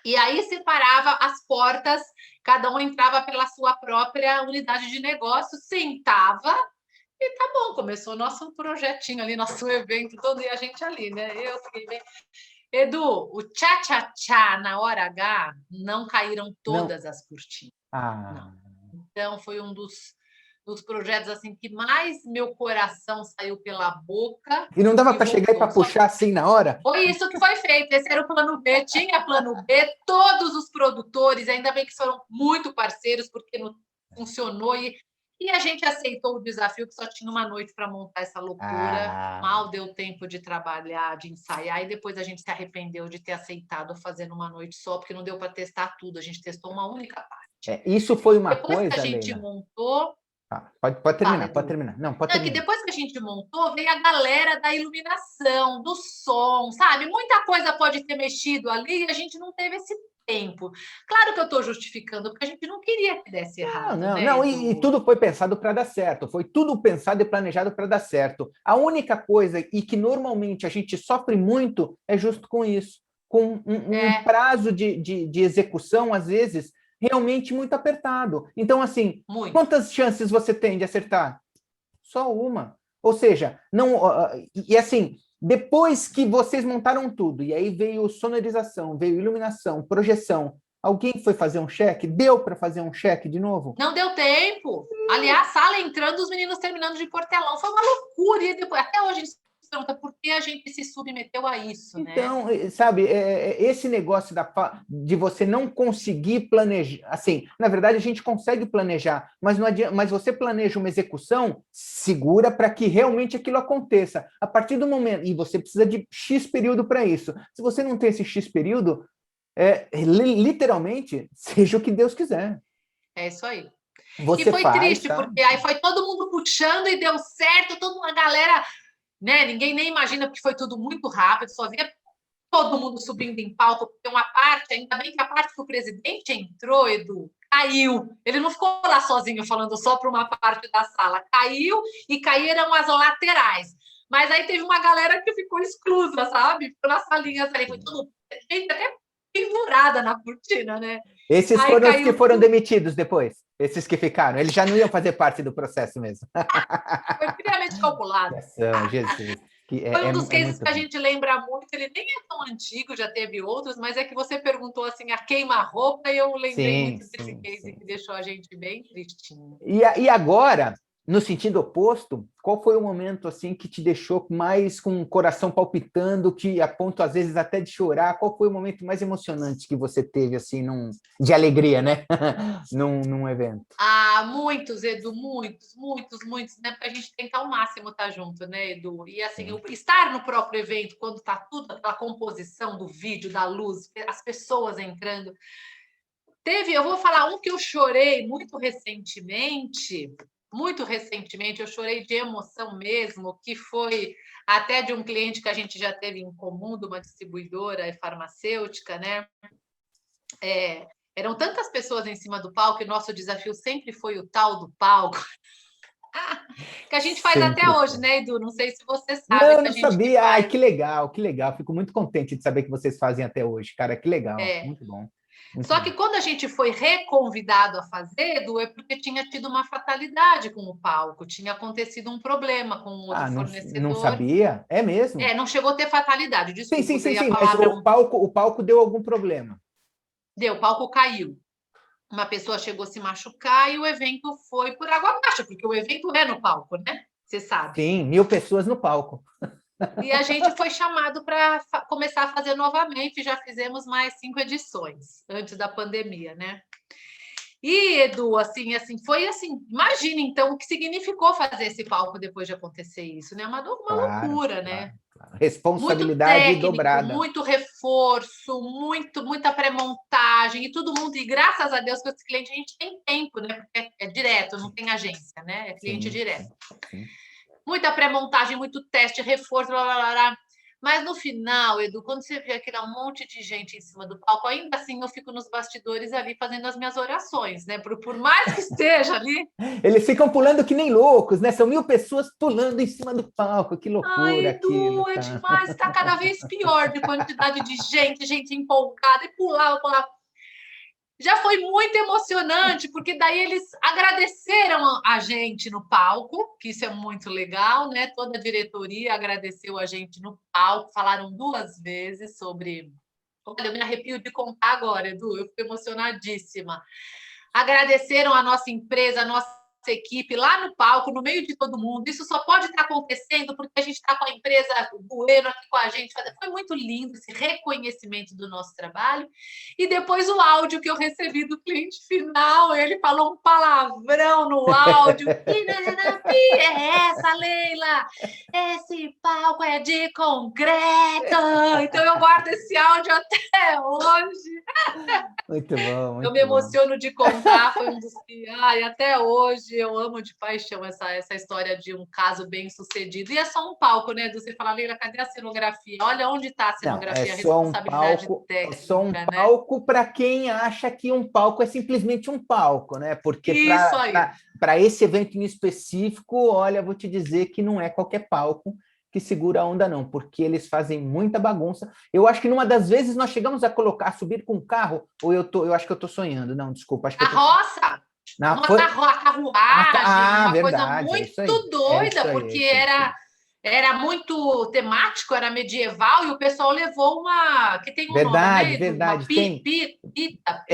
e aí separava as portas, cada um entrava pela sua própria unidade de negócio, sentava e tá bom, começou o nosso projetinho ali, nosso evento todo e a gente ali, né? Eu fiquei bem... Edu, o tchá-tchá-tchá na hora H não caíram todas as cortinas. Não. Então, foi um dos projetos assim que mais meu coração saiu pela boca. E não dava para chegar e para puxar assim na hora? Foi isso que foi feito. Esse era o plano B. Tinha plano B. Todos os produtores, ainda bem que foram muito parceiros, porque não funcionou. E a gente aceitou o desafio, que só tinha uma noite para montar essa loucura. Mal deu tempo de trabalhar, de ensaiar. E depois a gente se arrependeu de ter aceitado fazer numa noite só, porque não deu para testar tudo. A gente testou uma única parte. Isso foi uma depois coisa, que a gente Leila, montou... Pode terminar, pode terminar. Não, pode terminar. Que depois que a gente montou, veio a galera da iluminação, do som, sabe? Muita coisa pode ter mexido ali e a gente não teve esse tempo. Claro que eu estou justificando, porque a gente não queria que desse errado. Não, e tudo foi pensado para dar certo. Foi tudo pensado e planejado para dar certo. A única coisa, e que normalmente a gente sofre muito, é justo com isso. Com um prazo de execução, às vezes, realmente muito apertado. Então, assim, quantas chances você tem de acertar? Só uma. Ou seja, não. E assim, depois que vocês montaram tudo, e aí veio sonorização, veio iluminação, projeção, alguém foi fazer um cheque? Deu para fazer um cheque de novo? Não deu tempo. Aliás, sala entrando, os meninos terminando de portelão. Foi uma loucura. E depois, até hoje a gente se pergunta por que a gente se submeteu a isso, então, né? sabe, esse negócio de você não conseguir planejar, assim, na verdade a gente consegue planejar, mas não adianta, mas você planeja uma execução segura para que realmente aquilo aconteça. A partir do momento, e você precisa de X período para isso. Se você não tem esse X período, literalmente, seja o que Deus quiser. É isso aí. Você foi triste, porque aí foi todo mundo puxando e deu certo, toda uma galera... Né? Ninguém nem imagina, porque foi tudo muito rápido, só via todo mundo subindo em palco, porque uma parte, ainda bem que a parte que o presidente entrou, Edu, caiu. Ele não ficou lá sozinho falando só para uma parte da sala, caiu e caíram as laterais. Mas aí teve uma galera que ficou exclusa, sabe? Ficou nas salinhas ali, foi tudo, gente até pendurada na cortina, né? Esses aí foram os que foram demitidos depois? Esses que ficaram? Eles já não iam fazer parte do processo mesmo. Foi friamente calculado. Jesus. Foi um dos cases que a gente lembra muito, ele nem é tão antigo, já teve outros, mas é que você perguntou assim, a queima-roupa, e eu lembrei muito desse case que deixou a gente bem tristinho. E agora, no sentido oposto, qual foi o momento assim que te deixou mais com o coração palpitando, que a ponto às vezes até de chorar? Qual foi o momento mais emocionante que você teve assim de alegria, né? num evento? Muitos, Edu, muitos, né? Porque a gente tenta ao máximo estar junto, né, Edu? E assim, estar no próprio evento, quando está tudo, aquela composição do vídeo, da luz, as pessoas entrando. Eu vou falar um que eu chorei muito recentemente, eu chorei de emoção mesmo, que foi até de um cliente que a gente já teve em comum, de uma distribuidora farmacêutica, né? Eram tantas pessoas em cima do palco e nosso desafio sempre foi o tal do palco, que a gente faz sempre até hoje, né, Edu? Não sei se você sabe. Não, não sabia. Ai, que legal. Fico muito contente de saber que vocês fazem até hoje, cara. Que legal, muito bom. Só que quando a gente foi reconvidado a fazer, Edu, é porque tinha tido uma fatalidade com o palco, tinha acontecido um problema com um outro não fornecedor. sabia? É mesmo? Não chegou a ter fatalidade, Sim, desculpa, sim, sim, usei a sim, mas palavra. o palco deu algum problema. Deu, o palco caiu. Uma pessoa chegou a se machucar e o evento foi por água abaixo, porque o evento é no palco, né? Você sabe. Sim, 1.000 pessoas no palco. E a gente foi chamado para começar a fazer novamente, já fizemos mais 5 edições, antes da pandemia, né? E, Edu, assim, foi assim, imagina, então, o que significou fazer esse palco depois de acontecer isso, né? Uma Claro, loucura, claro, né? claro. Muito Responsabilidade técnico, dobrada. muito reforço, muita pré-montagem e todo mundo. E graças a Deus que esse cliente a gente tem tempo, né? Porque é direto, não tem agência, né? É cliente Sim, direto. sim, sim. Muita pré-montagem, muito teste, reforço, blá, blá, blá. Mas no final, Edu, quando você vê aquele monte de gente em cima do palco, ainda assim eu fico nos bastidores ali fazendo as minhas orações, né? Por mais que esteja ali. Eles ficam pulando que nem loucos, né? São 1.000 pessoas pulando em cima do palco. Que Ai, loucura aquilo, Edu, é tá? demais, está cada vez pior de quantidade de gente empolgada e pulava. Já foi muito emocionante, porque daí eles agradeceram a gente no palco, que isso é muito legal, né? Toda a diretoria agradeceu a gente no palco, falaram 2 vezes sobre. Olha, eu me arrepio de contar agora, Edu, eu fico emocionadíssima. Agradeceram a nossa empresa, a nossa equipe lá no palco, no meio de todo mundo. Isso só pode estar acontecendo porque a gente está com a empresa Bueno aqui com a gente. Foi muito lindo esse reconhecimento do nosso trabalho. E depois o áudio que eu recebi do cliente final, ele falou um palavrão no áudio. Que é essa, Leila? Esse palco é de concreto. Então eu guardo esse áudio até hoje. Muito bom, Eu me muito bom. emociono de contar, foi um dos que, até hoje eu amo de paixão essa história de um caso bem sucedido. E é só um palco, né? Você fala, Leila, cadê a cenografia? Olha onde está a Não, cenografia, a responsabilidade é só um técnica, né? palco para quem acha que um palco é simplesmente um palco, né? Porque Isso aí. para esse evento em específico, olha, vou te dizer que não é qualquer palco que segura a onda, não, porque eles fazem muita bagunça. Eu acho que numa das vezes nós chegamos a subir com um carro, ou eu acho que eu estou sonhando. Não, desculpa, acho que eu estou sonhando. Carroça, Não, uma foi. carruagem, uma coisa Verdade, é isso aí. muito É doida, isso aí, é porque isso aí. era muito temático, era medieval, e o pessoal levou uma, que tem um nome, Verdade, né, Edu? Uma verdade. Tem. pita,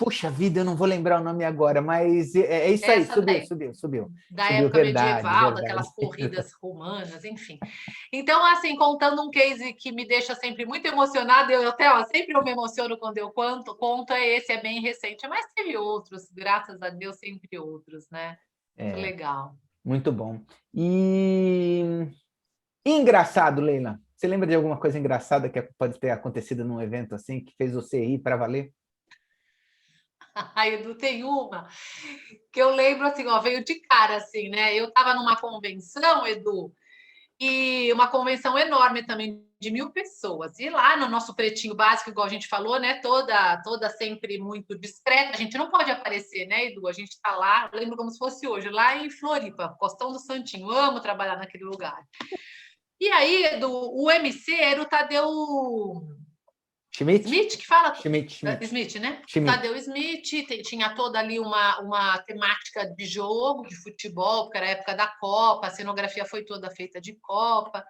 Puxa vida, eu não vou lembrar o nome agora, mas é isso aí, essa subiu, daí. subiu, subiu. Da Subiu, época verdade, medieval, verdade. daquelas corridas romanas, enfim. Então, assim, contando um case que me deixa sempre muito emocionada, eu até, sempre eu me emociono quando eu conto, esse é bem recente, mas teve outros, graças a Deus, sempre outros, né? Muito É, legal. muito bom. E engraçado, Leila, você lembra de alguma coisa engraçada que pode ter acontecido num evento assim, que fez você rir para valer? A Edu tem uma que eu lembro assim, ó, veio de cara assim, né? Eu estava numa convenção, Edu, e uma convenção enorme também de 1.000 pessoas. E lá no nosso pretinho básico, igual a gente falou, né? Toda sempre muito discreta. A gente não pode aparecer, né, Edu? A gente está lá, eu lembro como se fosse hoje, lá em Floripa, Costão do Santinho. Eu amo trabalhar naquele lugar. E aí, Edu, o MC era o Tadeu Schmidt? Smith, que fala. Schmidt. Smith, né? Schmidt. Tadeu Smith, tinha toda ali uma temática de jogo, de futebol, porque era a época da Copa, a cenografia foi toda feita de Copa.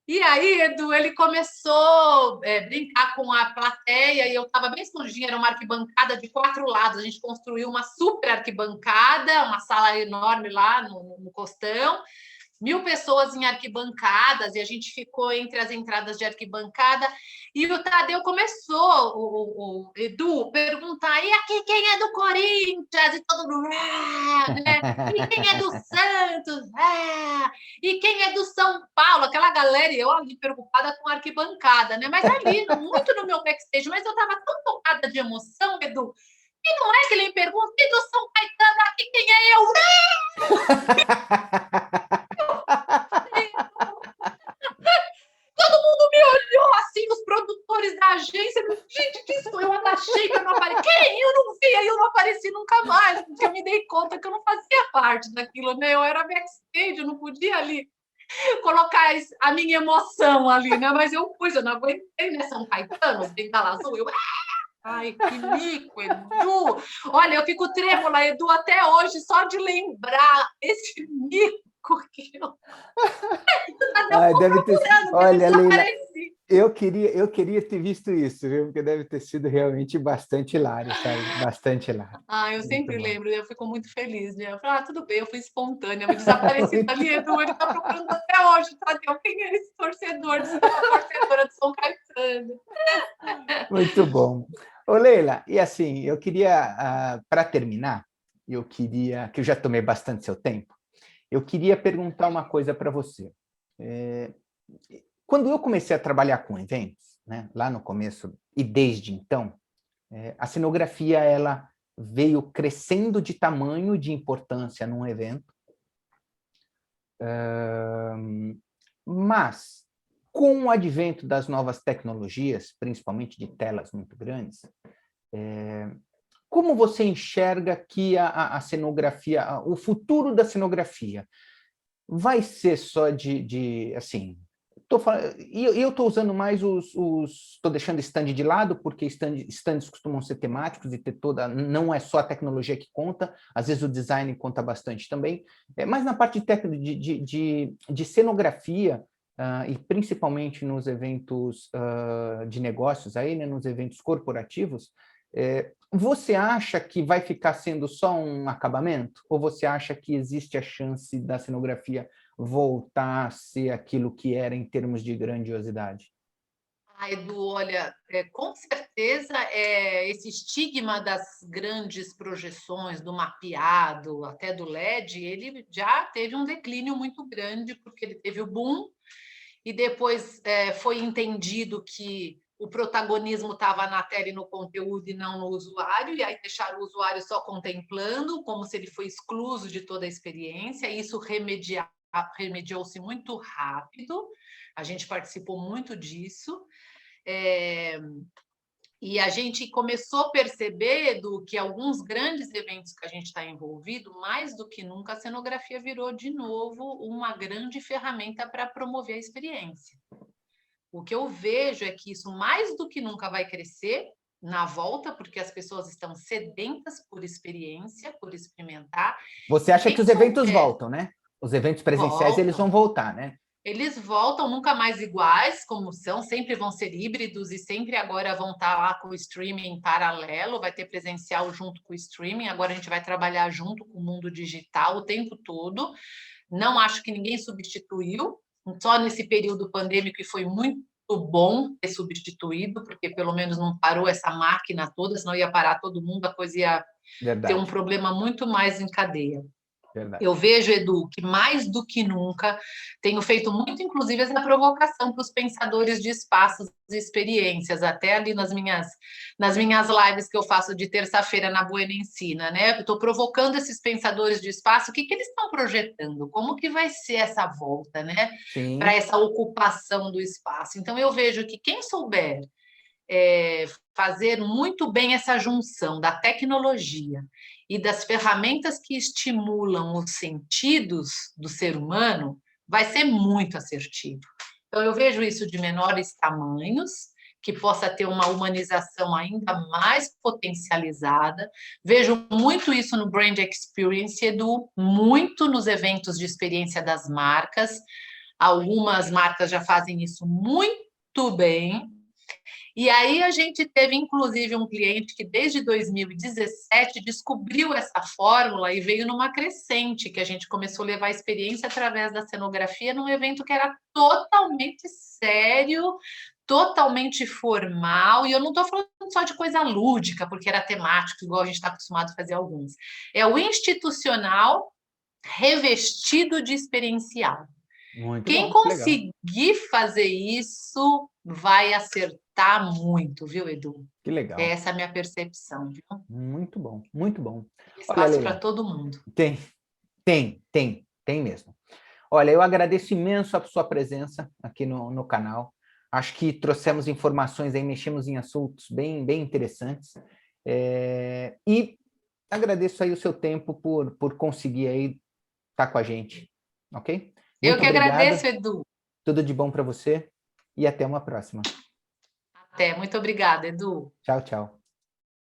E aí, Edu, ele começou a brincar com a plateia e eu estava bem escondidinha, era uma arquibancada de 4 lados. A gente construiu uma super arquibancada, uma sala enorme lá no Costão, 1.000 pessoas em arquibancadas, e a gente ficou entre as entradas de arquibancada, e o Tadeu começou, o Edu, perguntar, e aqui quem é do Corinthians? E todo mundo, né? E quem é do Santos? E quem é do São Paulo? Aquela galera, e eu ali preocupada com a arquibancada, né? Mas ali, muito no meu backstage, mas eu estava tão tocada de emoção, Edu, e não é que ele me pergunta, e do São Caetano, aqui quem é eu? Todo mundo me olhou assim, os produtores da agência. Gente, que isso? Eu abaixei para não aparecer. Quem? Eu não vi, aí eu não apareci nunca mais, porque eu me dei conta que eu não fazia parte daquilo, né? Eu era backstage, eu não podia ali colocar a minha emoção ali, né? Mas eu pus, eu não aguentei, né? São Caetano, Bengala Azul, eu. Ai, que mico, Edu! Olha, eu fico trêmula, Edu, até hoje, só de lembrar esse mico que eu Ai, deve ter. procurando, mas eu Olha, Leila, desapareci. eu queria ter visto isso, viu? Porque deve ter sido realmente bastante hilário, sabe? Bastante hilário. Ah, eu Muito sempre bom. lembro, eu fico muito feliz, né? Eu falo, tudo bem, eu fui espontânea, me desapareci Muito, dali, Edu, ele tá procurando até hoje, Tadeu, quem é esse torcedor, de São- torcedora de São Caetano? muito bom. Ô, Leila, e assim, eu queria, para terminar, que eu já tomei bastante seu tempo, eu queria perguntar uma coisa para você. É, Quando eu comecei a trabalhar com eventos, né, lá no começo e desde então, a cenografia ela veio crescendo de tamanho, de importância num evento, mas com o advento das novas tecnologias, principalmente de telas muito grandes, como você enxerga que a cenografia, o futuro da cenografia, vai ser só assim, eu estou usando mais estou deixando stand de lado, porque stands costumam ser temáticos e ter não é só a tecnologia que conta, às vezes o design conta bastante também, mas na parte de cenografia, e principalmente nos eventos de negócios, aí, né, nos eventos corporativos, você acha que vai ficar sendo só um acabamento? Ou você acha que existe a chance da cenografia voltar a ser aquilo que era em termos de grandiosidade? Ah, Edu, olha, com certeza esse estigma das grandes projeções, do mapeado, até do LED, ele já teve um declínio muito grande, porque ele teve o boom, e depois foi entendido que o protagonismo estava na tela e no conteúdo e não no usuário, e aí deixaram o usuário só contemplando, como se ele foi excluso de toda a experiência, e isso remediou-se muito rápido, a gente participou muito disso, é, e a gente começou a perceber do que alguns grandes eventos que a gente está envolvido, mais do que nunca, a cenografia virou de novo uma grande ferramenta para promover a experiência. O que eu vejo é que isso mais do que nunca vai crescer na volta, porque as pessoas estão sedentas por experiência, por experimentar. Você E acha que quem os eventos souber, voltam, né? Os eventos presenciais, eles vão voltam. voltar, né? Eles voltam nunca mais iguais, como são, sempre vão ser híbridos e sempre agora vão estar lá com o streaming em paralelo, vai ter presencial junto com o streaming, agora a gente vai trabalhar junto com o mundo digital o tempo todo. Não acho que ninguém substituiu, só nesse período pandêmico que foi muito bom ter substituído, porque pelo menos não parou essa máquina toda, senão ia parar todo mundo, a coisa ia ter um Verdade, problema muito mais em cadeia. verdade. Eu vejo, Edu, que mais do que nunca tenho feito muito, inclusive, essa provocação para os pensadores de espaços e experiências, até ali nas minhas lives que eu faço de terça-feira na Buena Ensina, né? Estou provocando esses pensadores de espaço, o que eles estão projetando? Como que vai ser essa volta, né? Para Sim. essa ocupação do espaço. Então, eu vejo que quem souber fazer muito bem essa junção da tecnologia e das ferramentas que estimulam os sentidos do ser humano, vai ser muito assertivo. Então, eu vejo isso de menores tamanhos, que possa ter uma humanização ainda mais potencializada. Vejo muito isso no Brand Experience, Edu, muito nos eventos de experiência das marcas. Algumas marcas já fazem isso muito bem, e aí a gente teve, inclusive, um cliente que desde 2017 descobriu essa fórmula e veio numa crescente, que a gente começou a levar a experiência através da cenografia num evento que era totalmente sério, totalmente formal, e eu não estou falando só de coisa lúdica, porque era temático, igual a gente está acostumado a fazer alguns. É o institucional revestido de experiencial. Muito Quem bom, que legal. conseguir fazer isso vai acertar muito, viu, Edu? Que legal. Essa é a minha percepção, viu? Muito bom, muito bom. Tem Olha, espaço para Leila, todo mundo. tem mesmo. Olha, eu agradeço imenso a sua presença aqui no canal. Acho que trouxemos informações aí, mexemos em assuntos bem interessantes. E agradeço aí o seu tempo por conseguir aí estar com a gente, ok? Eu Muito que obrigado, agradeço, Edu. tudo de bom para você e até uma próxima. Até. Muito obrigada, Edu. Tchau, tchau.